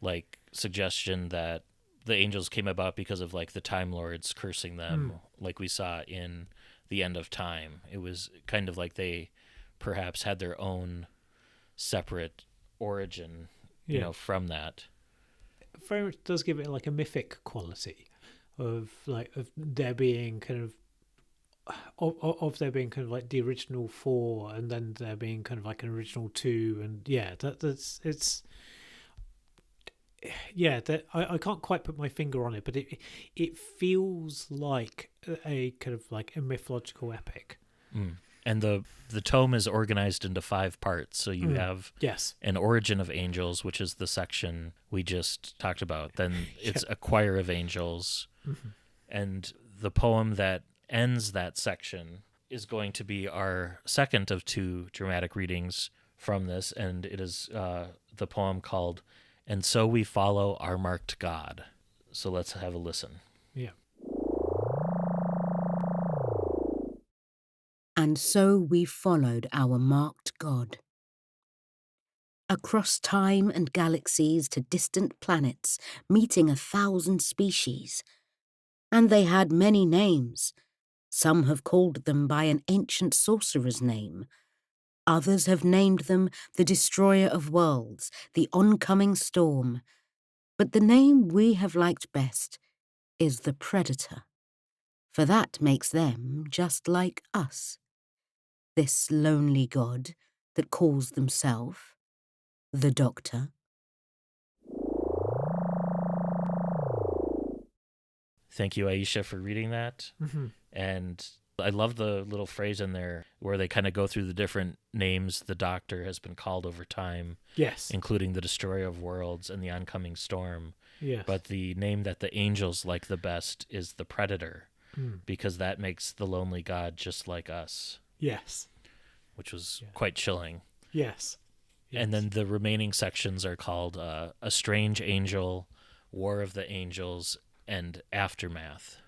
Speaker 2: like suggestion that the angels came about because of like the Time Lords cursing them, like we saw in the End of Time. It was kind of like they perhaps had their own separate origin, you know, from that.
Speaker 3: Very much does give it like a mythic quality of there being kind of there being kind of like the original 4, and then there being kind of like an original 2, and I can't quite put my finger on it, but it feels like a kind of like a mythological epic.
Speaker 2: And the tome is organized into 5 parts. So you have an Origin of Angels, which is the section we just talked about. Then it's a Choir of Angels. And the poem that ends that section is going to be our second of 2 dramatic readings from this. And it is the poem called And So We Follow Our Marked God. So let's have a listen.
Speaker 3: Yeah.
Speaker 6: And so we followed our marked God. Across time and galaxies to distant planets, meeting 1,000 species. And they had many names. Some have called them by an ancient sorcerer's name. Others have named them the Destroyer of Worlds, the Oncoming Storm. But the name we have liked best is the Predator. For that makes them just like us. This lonely god that calls themself the Doctor.
Speaker 2: Thank you, Aisha, for reading that. And I love the little phrase in there where they kind of go through the different names the Doctor has been called over time,
Speaker 3: Yes.
Speaker 2: including the Destroyer of Worlds and the Oncoming Storm.
Speaker 3: Yes.
Speaker 2: But the name that the angels like the best is the Predator, because that makes the lonely god just like us.
Speaker 3: Yes.
Speaker 2: Which was quite chilling.
Speaker 3: Yes.
Speaker 2: And then the remaining sections are called A Strange Angel, War of the Angels, and Aftermath.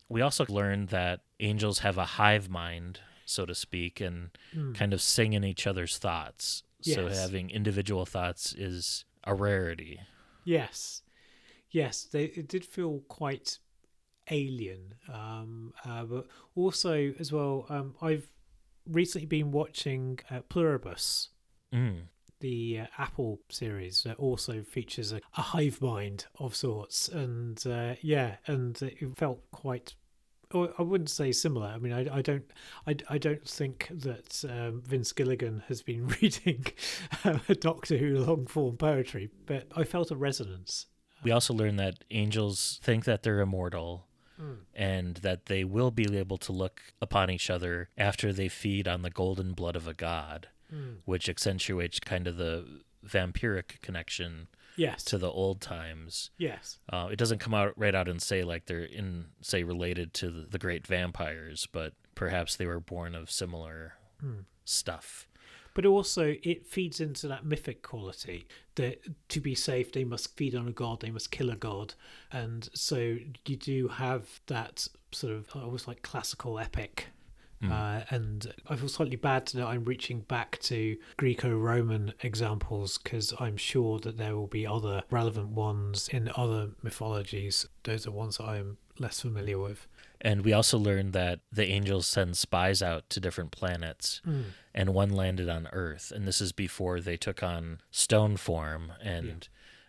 Speaker 2: We also learned that angels have a hive mind, so to speak, and kind of sing in each other's thoughts. So having individual thoughts is a rarity.
Speaker 3: Yes. Yes, it did feel quite alien. But also, as well, I've recently been watching Pluribus, the Apple series that also features a hive mind of sorts. And and it felt quite... I wouldn't say similar. I mean, I don't think that Vince Gilligan has been reading Doctor Who long form poetry, but I felt a resonance.
Speaker 2: We also learned that angels think that they're immortal and that they will be able to look upon each other after they feed on the golden blood of a god, which accentuates kind of the vampiric connection to the old times.
Speaker 3: Yes.
Speaker 2: It doesn't come out right out and say like they're related to the great vampires, but perhaps they were born of similar stuff.
Speaker 3: But also it feeds into that mythic quality that to be safe they must feed on a god, they must kill a god. And so you do have that sort of almost like classical epic. And I feel slightly bad to know I'm reaching back to Greco-Roman examples, because I'm sure that there will be other relevant ones in other mythologies. Those are ones that I'm less familiar with.
Speaker 2: And we also learned that the angels send spies out to different planets, and one landed on Earth. And this is before they took on stone form, and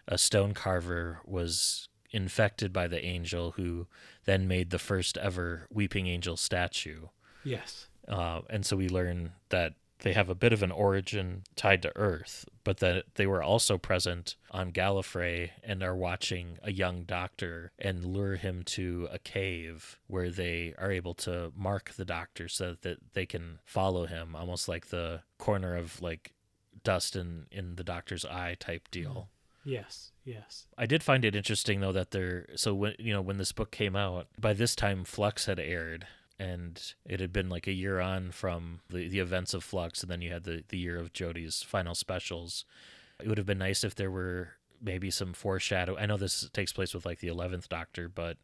Speaker 2: a stone carver was infected by the angel, who then made the first ever weeping angel statue.
Speaker 3: Yes.
Speaker 2: And so we learn that they have a bit of an origin tied to Earth, but that they were also present on Gallifrey and are watching a young Doctor and lure him to a cave where they are able to mark the Doctor so that they can follow him, almost like the corner of like dust in the Doctor's eye type deal.
Speaker 3: Yes, yes.
Speaker 2: I did find it interesting though that when this book came out, by this time Flux had aired. And it had been like a year on from the events of Flux, and then you had the year of Jodie's final specials. It would have been nice if there were maybe some foreshadow. I know this takes place with like the 11th Doctor, but,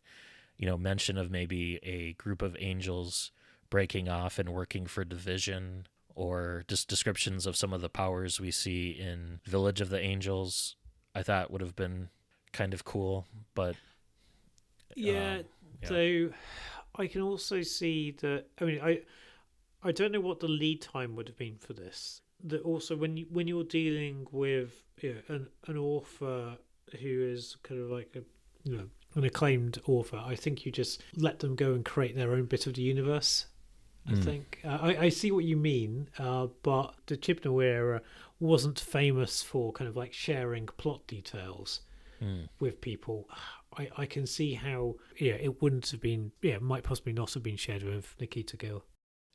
Speaker 2: mention of maybe a group of angels breaking off and working for division, or just descriptions of some of the powers we see in Village of the Angels, I thought would have been kind of cool. But
Speaker 3: so... I can also see that. I mean, I don't know what the lead time would have been for this. That also when you're dealing with an author who is kind of like an acclaimed author, I think you just let them go and create their own bit of the universe. I think I see what you mean, but the Chibnall era wasn't famous for kind of like sharing plot details with people. I can see how it wouldn't have been, might possibly not have been shared with Nikita Gill.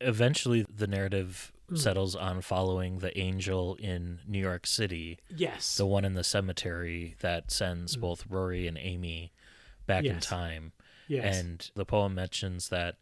Speaker 2: Eventually the narrative settles on following the angel in New York City.
Speaker 3: Yes.
Speaker 2: The one in the cemetery that sends both Rory and Amy back in time.
Speaker 3: Yes.
Speaker 2: And the poem mentions that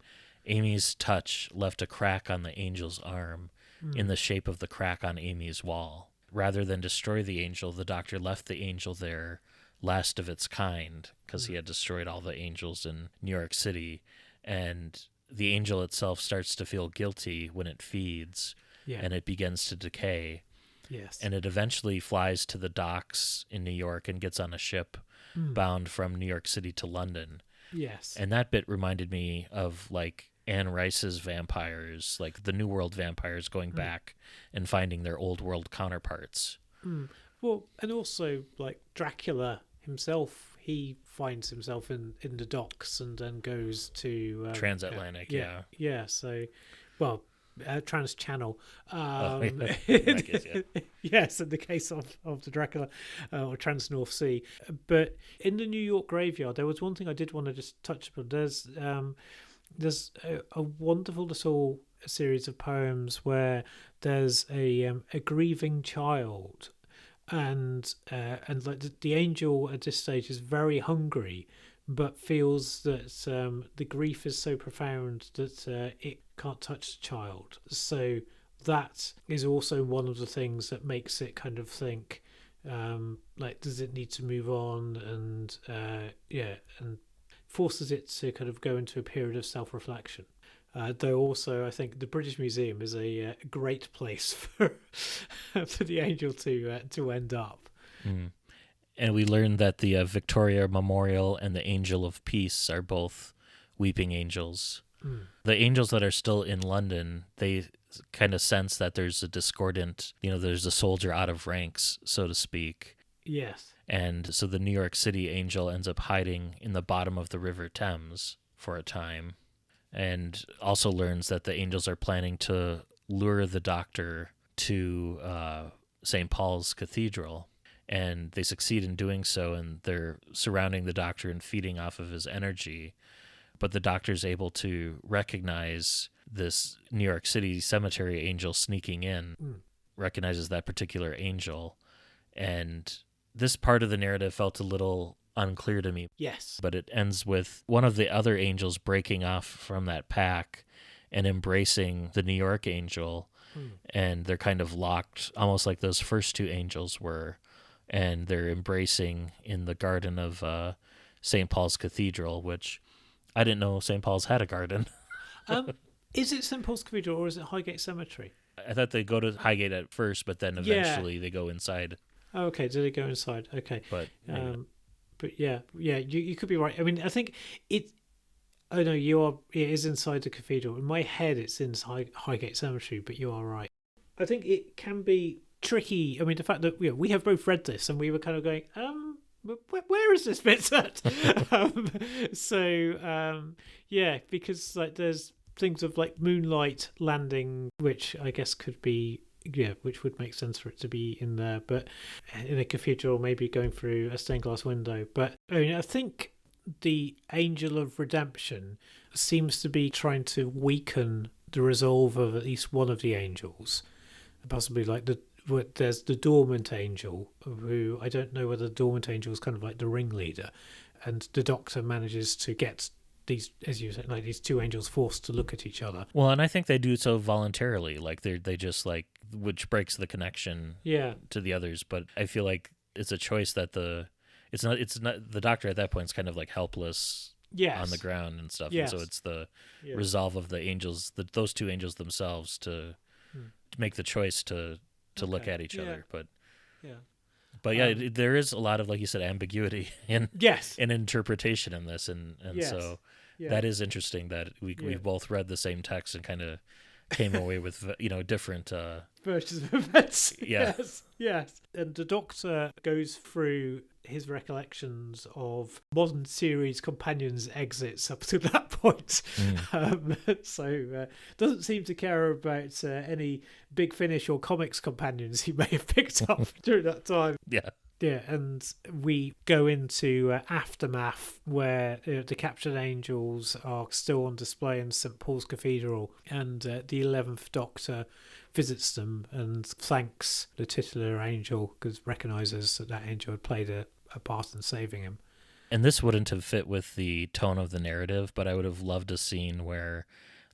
Speaker 2: Amy's touch left a crack on the angel's arm in the shape of the crack on Amy's wall. Rather than destroy the angel, the Doctor left the angel there, last of its kind, because he had destroyed all the angels in New York City. And the angel itself starts to feel guilty when it feeds, and it begins to decay.
Speaker 3: Yes.
Speaker 2: And it eventually flies to the docks in New York and gets on a ship bound from New York City to London.
Speaker 3: Yes.
Speaker 2: And that bit reminded me of like Anne Rice's vampires, like the New World vampires going back and finding their old world counterparts.
Speaker 3: Well, and also like Dracula himself, he finds himself in the docks and then goes to
Speaker 2: transatlantic.
Speaker 3: So trans-channel. Yes, in the case of the Dracula, or trans-North Sea. But in the New York graveyard, there was one thing I did want to just touch upon. There's there's a wonderful little series of poems where there's a grieving child, and like the angel at this stage is very hungry, but feels that the grief is so profound that it can't touch the child. So that is also one of the things that makes it kind of think, like, does it need to move on? And and forces it to kind of go into a period of self-reflection. Though also, I think the British Museum is a great place for for the angel to end up.
Speaker 2: Mm. And we learned that the Victoria Memorial and the Angel of Peace are both weeping angels.
Speaker 3: Mm.
Speaker 2: The angels that are still in London, they kind of sense that there's a discordant, there's a soldier out of ranks, so to speak.
Speaker 3: Yes.
Speaker 2: And so the New York City angel ends up hiding in the bottom of the River Thames for a time, and also learns that the angels are planning to lure the Doctor to St. Paul's Cathedral. And they succeed in doing so, and they're surrounding the Doctor and feeding off of his energy. But the Doctor's able to recognize this New York City cemetery angel sneaking in, recognizes that particular angel. And this part of the narrative felt a little unclear to me.
Speaker 3: Yes.
Speaker 2: But it ends with one of the other angels breaking off from that pack and embracing the New York angel. And they're kind of locked, almost like those first two angels were. And they're embracing in the garden of St. Paul's Cathedral, which I didn't know St. Paul's had a garden.
Speaker 3: Is it St. Paul's Cathedral or is it Highgate Cemetery?
Speaker 2: I thought they go to Highgate at first, but then eventually they go inside.
Speaker 3: Oh, okay, do they go inside? Okay.
Speaker 2: But
Speaker 3: you could be right. I mean, I think it... Oh, no, it is inside the cathedral. In my head, it's in Highgate Cemetery, but you are right. I think it can be tricky. I mean, the fact that we have both read this and we were kind of going, where is this bit at? Because like there's things of like moonlight landing, which I guess could be, which would make sense for it to be in there, but in a cathedral, maybe going through a stained glass window. But I mean, I think the Angel of Redemption seems to be trying to weaken the resolve of at least one of the angels, possibly like there's the dormant angel, who I don't know whether the dormant angel is kind of like the ringleader, and the Doctor manages to get these, as you said, like these two angels forced to look at each other.
Speaker 2: Well, and I think they do so voluntarily, like they just like, which breaks the connection to the others. But I feel like it's a choice that it's not the Doctor at that point is kind of like helpless on the ground and stuff.
Speaker 3: Yes.
Speaker 2: And so it's the resolve of the angels, those two angels themselves to make the choice to look at each other. But there is a lot of, like you said, ambiguity in interpretation in this, and so that is interesting that we've both read the same text and kind of came away with different
Speaker 3: versions of events.
Speaker 2: Yeah.
Speaker 3: Yes. And the Doctor goes through his recollections of modern series companions' exits up to that point. So doesn't seem to care about any Big Finish or comics companions he may have picked up during that time. Yeah, and we go into Aftermath, where the captured angels are still on display in St. Paul's Cathedral, and the 11th Doctor visits them and thanks the titular angel because recognises that angel had played a part in saving him.
Speaker 2: And this wouldn't have fit with the tone of the narrative, but I would have loved a scene where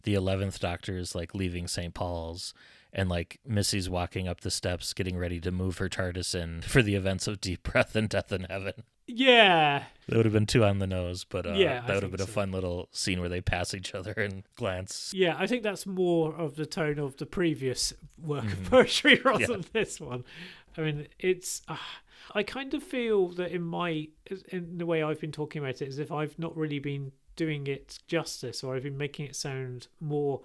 Speaker 2: the 11th Doctor is like leaving St. Paul's, and like Missy's walking up the steps getting ready to move her TARDIS in for the events of Deep Breath and Death in Heaven.
Speaker 3: Yeah.
Speaker 2: That would have been too on the nose, but that would have been a
Speaker 3: so.
Speaker 2: Fun little scene where they pass each other and glance.
Speaker 3: Yeah, I think that's more of the tone of the previous work of poetry rather than this one. I mean, it's... I kind of feel that in the way I've been talking about it, as if I've not really been doing it justice, or I've been making it sound more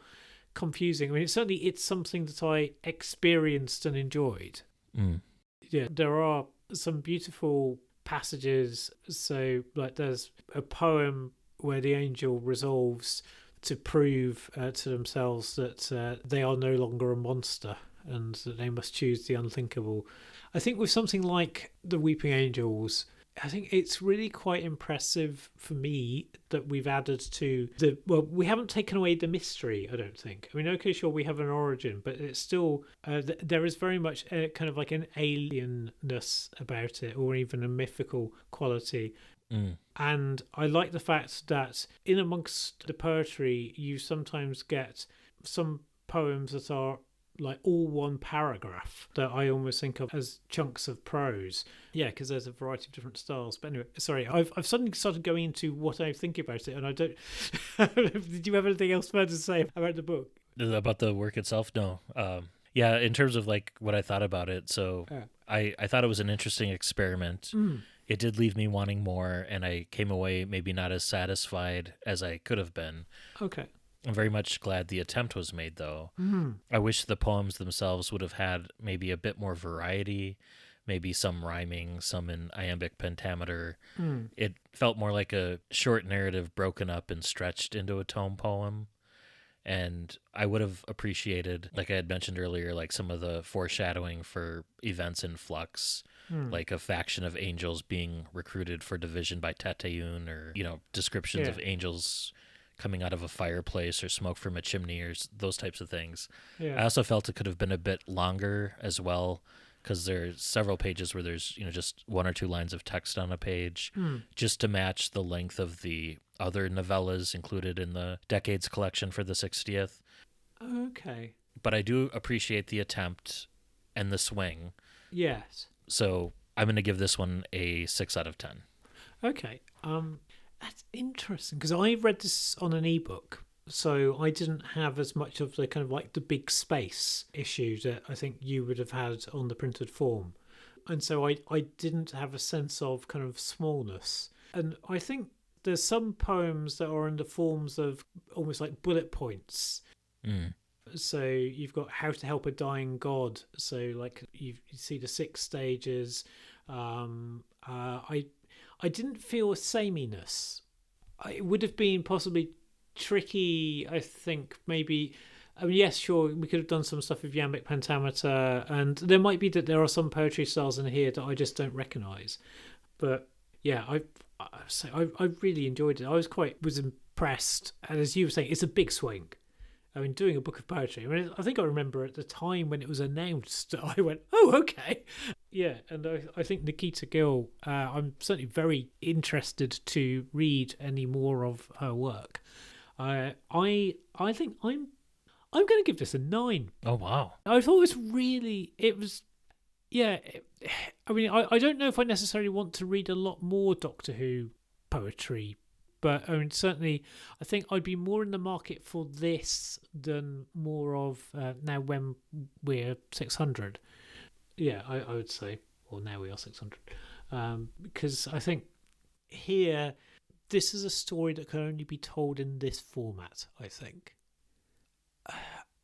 Speaker 3: confusing. I mean, it's something that I experienced and enjoyed. Yeah, there are some beautiful passages. So, like, there's a poem where the angel resolves to prove to themselves that they are no longer a monster and that they must choose the unthinkable. I think with something like the Weeping Angels, I think it's really quite impressive for me that we've added to we haven't taken away the mystery, I don't think. I mean, okay, sure, we have an origin, but it's still, there is very much a, kind of like an alienness about it, or even a mythical quality. And I like the fact that in amongst the poetry, you sometimes get some poems that are like all one paragraph that I almost think of as chunks of prose. Yeah, because there's a variety of different styles. But anyway, sorry, I've suddenly started going into what I think about it, and I don't. Did you have anything else further to say about the book?
Speaker 2: About the work itself? No. Yeah, in terms of like what I thought about it, so I thought it was an interesting experiment. It did leave me wanting more, and I came away maybe not as satisfied as I could have been.
Speaker 3: Okay.
Speaker 2: I'm very much glad the attempt was made, though. I wish the poems themselves would have had maybe a bit more variety, maybe some rhyming, some in iambic pentameter. It felt more like a short narrative broken up and stretched into a tome poem. And I would have appreciated, like I had mentioned earlier, like some of the foreshadowing for events in flux, like a faction of angels being recruited for division by Tateyun, or, descriptions of angels coming out of a fireplace or smoke from a chimney, or those types of things. I also felt it could have been a bit longer as well, because there's several pages where there's just one or two lines of text on a page, just to match the length of the other novellas included in the Decades collection for the 60th.
Speaker 3: Okay.
Speaker 2: But I do appreciate the attempt and the swing.
Speaker 3: Yes.
Speaker 2: So I'm going to give this one a 6 out of 10.
Speaker 3: Okay. That's interesting, because I read this on an ebook, so I didn't have as much of the kind of like the big space issue that I think you would have had on the printed form. And so I didn't have a sense of kind of smallness. And I think there's some poems that are in the forms of almost like bullet points. So you've got How to Help a Dying God. So like you see the 6 stages. I didn't feel a sameness. It would have been possibly tricky, I think, maybe. I mean, yes, sure, we could have done some stuff with iambic pentameter, and there might be that there are some poetry styles in here that I just don't recognise. But yeah, I really enjoyed it. I was impressed, and as you were saying, it's a big swing. I mean, doing a book of poetry. I mean, I think I remember at the time when it was announced, I went, "Oh, okay." Yeah, and I think Nikita Gill, I'm certainly very interested to read any more of her work. I think I'm going to give this a 9.
Speaker 2: Oh, wow.
Speaker 3: I thought it was, yeah. I mean, I don't know if I necessarily want to read a lot more Doctor Who poetry, but I mean, certainly, I think I'd be more in the market for this than more of Now When We're 600. Yeah, I would say. Or Now We Are 600. Because I think here, this is a story that can only be told in this format, I think.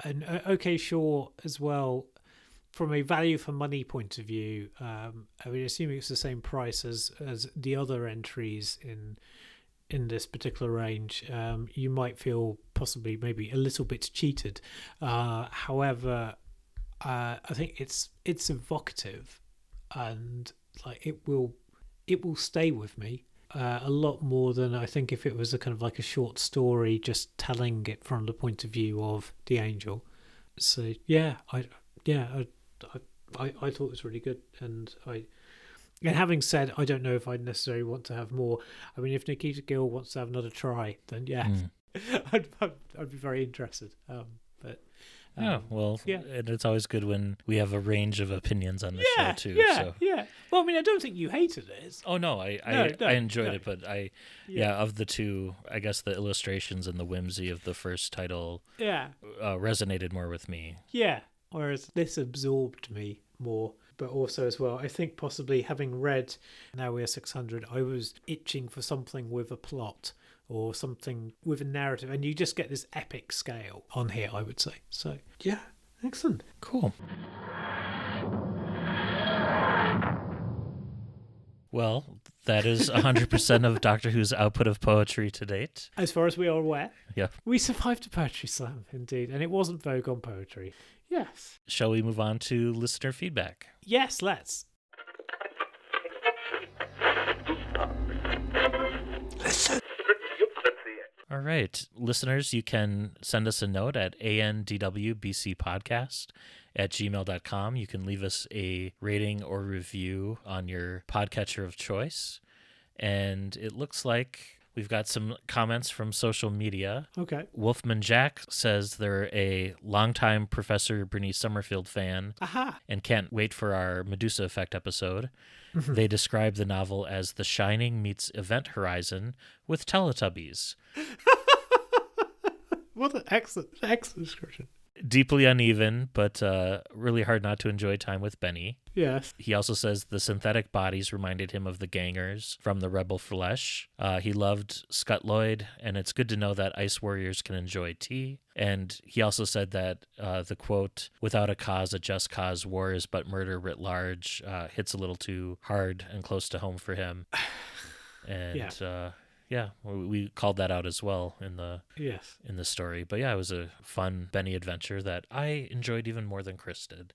Speaker 3: And okay, sure, as well, from a value for money point of view, I mean, assuming it's the same price as the other entries in this particular range, you might feel possibly maybe a little bit cheated. However, I think it's evocative, and like it will stay with me a lot more than I think if it was a kind of like a short story just telling it from the point of view of the angel. So yeah, I thought it was really good, and having said, I don't know if I necessarily want to have more. I mean, if Nikita Gill wants to have another try, then yeah, I'd be very interested. But and
Speaker 2: it's always good when we have a range of opinions on the show too.
Speaker 3: Yeah. Well, I mean, I don't think you hated it.
Speaker 2: Oh no, I enjoyed it, but of the two, I guess the illustrations and the whimsy of the first title, resonated more with me.
Speaker 3: Yeah, whereas this absorbed me more. But also as well, I think possibly having read Now We Are 600, I was itching for something with a plot or something with a narrative, and you just get this epic scale on here, I would say. So yeah, excellent.
Speaker 2: Cool. Well, that is 100% of Doctor Who's output of poetry to date.
Speaker 3: As far as we are aware.
Speaker 2: Yeah.
Speaker 3: We survived a poetry slam, indeed, and it wasn't Vogue on poetry. Yes.
Speaker 2: Shall we move on to listener feedback?
Speaker 3: Yes, let's.
Speaker 5: Listen.
Speaker 2: All right, listeners, you can send us a note at andwbcpodcast@gmail.com. You can leave us a rating or review on your podcatcher of choice. And it looks like we've got some comments from social media.
Speaker 3: Okay.
Speaker 2: Wolfman Jack says they're a longtime Professor Bernice Summerfield fan
Speaker 3: Aha.
Speaker 2: and can't wait for our Medusa Effect episode. They describe the novel as The Shining meets Event Horizon with Teletubbies.
Speaker 3: What an excellent description.
Speaker 2: Deeply uneven, but really hard not to enjoy time with Benny.
Speaker 3: Yes.
Speaker 2: He also says the synthetic bodies reminded him of the gangers from the Rebel Flesh. He loved Scott Lloyd, and it's good to know that ice warriors can enjoy tea. And he also said that the quote, "Without a cause, a just cause, war is but murder writ large," hits a little too hard and close to home for him. And yeah, we called that out as well in the story. But yeah, it was a fun Benny adventure that I enjoyed even more than Chris did.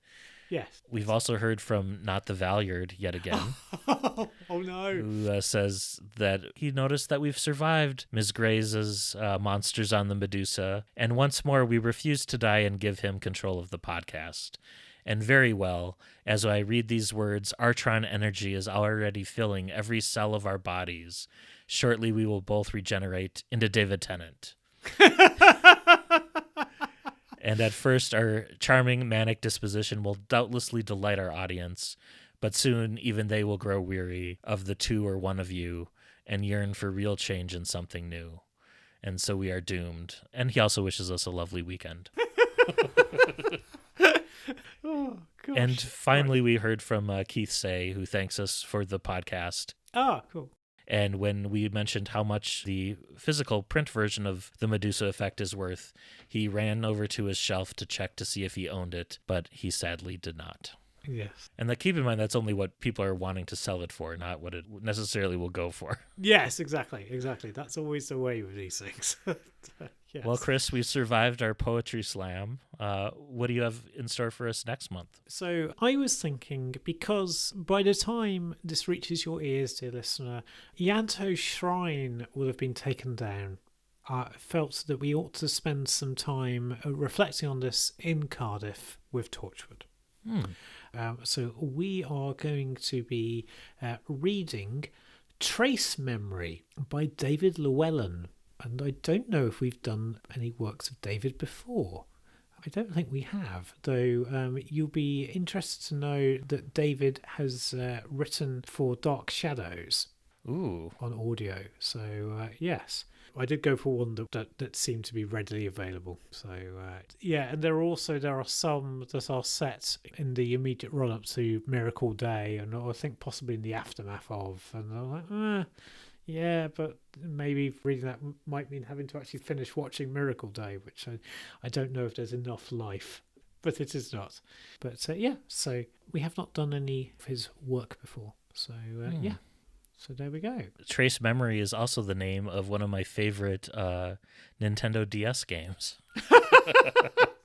Speaker 3: Yes.
Speaker 2: We've also heard from Not the Valyard yet again.
Speaker 3: Oh no.
Speaker 2: Who says that he noticed that we've survived Ms. Gray's Monsters on the Medusa, and once more we refuse to die and give him control of the podcast. And very well, as I read these words, Artron energy is already filling every cell of our bodies. Shortly we will both regenerate into David Tennant. And at first, our charming, manic disposition will doubtlessly delight our audience, but soon even they will grow weary of the two or one of you and yearn for real change and something new. And so we are doomed. And he also wishes us a lovely weekend.
Speaker 3: Oh, gosh.
Speaker 2: And finally, we heard from Keith Say, who thanks us for the podcast.
Speaker 3: Ah, cool.
Speaker 2: And when we mentioned how much the physical print version of the Medusa Effect is worth, he ran over to his shelf to check to see if he owned it, but he sadly did not.
Speaker 3: Yes.
Speaker 2: And keep in mind, that's only what people are wanting to sell it for, not what it necessarily will go for.
Speaker 3: Yes, exactly. That's always the way with these things. Yes.
Speaker 2: Well, Chris, we survived our poetry slam. What do you have in store for us next month?
Speaker 3: So I was thinking, because by the time this reaches your ears, dear listener, Yanto's shrine will have been taken down. I felt that we ought to spend some time reflecting on this in Cardiff with Torchwood. So we are going to be reading Trace Memory by David Llewellyn. And I don't know if we've done any works of David before. I don't think we have, though you'll be interested to know that David has written for Dark Shadows.
Speaker 2: Ooh.
Speaker 3: On audio. So, yes. I did go for one that seemed to be readily available. So, yeah, and there are some that are set in the immediate run-up to Miracle Day, and I think possibly in the aftermath of. And I'm like, yeah, but maybe reading that might mean having to actually finish watching Miracle Day, which I don't know if there's enough life, but it is not. But yeah, so we have not done any of his work before. So yeah, so there we go.
Speaker 2: Trace Memory is also the name of one of my favorite Nintendo DS games.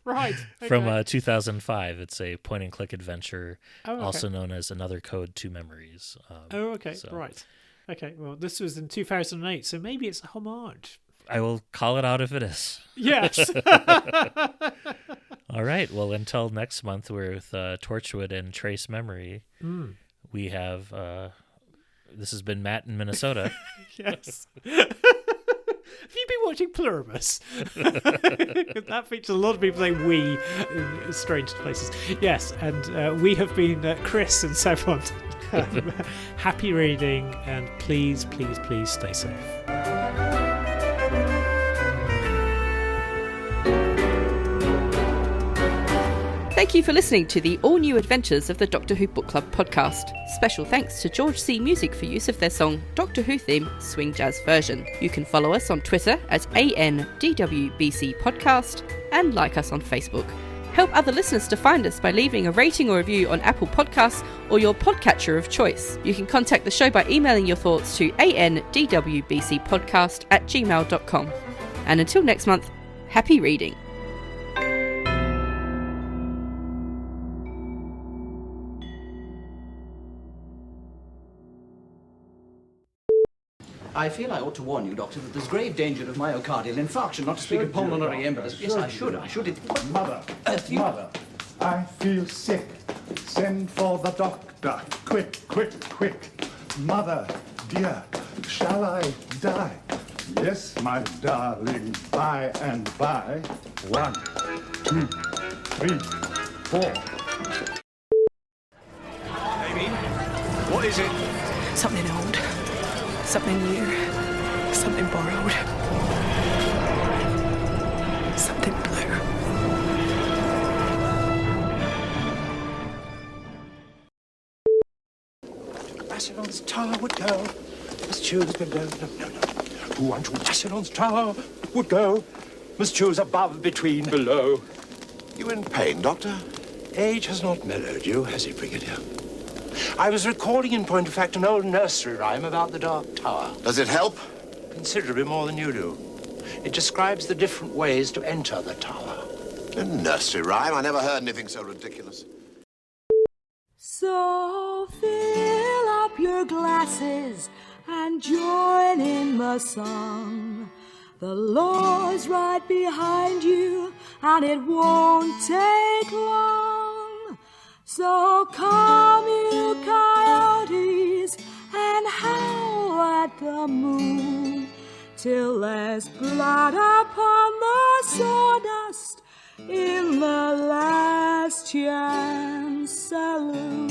Speaker 3: Right. Okay.
Speaker 2: From 2005. It's a point-and-click adventure, also known as Another Code to Memories.
Speaker 3: Okay, right. Okay, well, this was in 2008, so maybe it's a homage.
Speaker 2: I will call it out if it is.
Speaker 3: Yes.
Speaker 2: All right, well, until next month with Torchwood and Trace Memory, we have... this has been Matt in Minnesota.
Speaker 3: Yes. Have you been watching Pluribus? That features a lot of people saying "we" in strange places. Yes, and we have been Chris and Sevon. Happy reading, and please, please, please stay safe.
Speaker 1: Thank you for listening to the all-new adventures of the Doctor Who Book Club podcast. Special thanks to George C. Music for use of their song Doctor Who Theme Swing Jazz Version. You can follow us on Twitter at ANDWBC Podcast and like us on Facebook. Help other listeners to find us by leaving a rating or review on Apple Podcasts or your podcatcher of choice. You can contact the show by emailing your thoughts to andwbcpodcast@gmail.com. And until next month, happy reading.
Speaker 7: I feel I ought to warn you, Doctor, that there's grave danger of myocardial infarction, not to speak of pulmonary embolism. Yes, I should.
Speaker 8: Mother, Mother, I feel sick. Send for the doctor. Quick, quick, quick. Mother, dear, shall I die? Yes, my darling, by and by. 1, 2, 3, 4.
Speaker 9: Amy, what is it?
Speaker 10: Something old, something new, something borrowed, something blue.
Speaker 9: Macedon's tower would go. Must choose below. No. Who unto Macedon's tower would go. Must choose above, between, below. You in pain, Doctor? Age has not mellowed you, has it, Brigadier? I was recalling, in point of fact, an old nursery rhyme about the Dark Tower.
Speaker 11: Does it help?
Speaker 9: Considerably more than you do. It describes the different ways to enter the tower.
Speaker 11: A nursery rhyme? I never heard anything so ridiculous.
Speaker 12: So fill up your glasses and join in the song. The Lord's right behind you, and it won't take long. So come, you coyotes, and howl at the moon, till there's blood upon the sawdust in the Last Chance Saloon.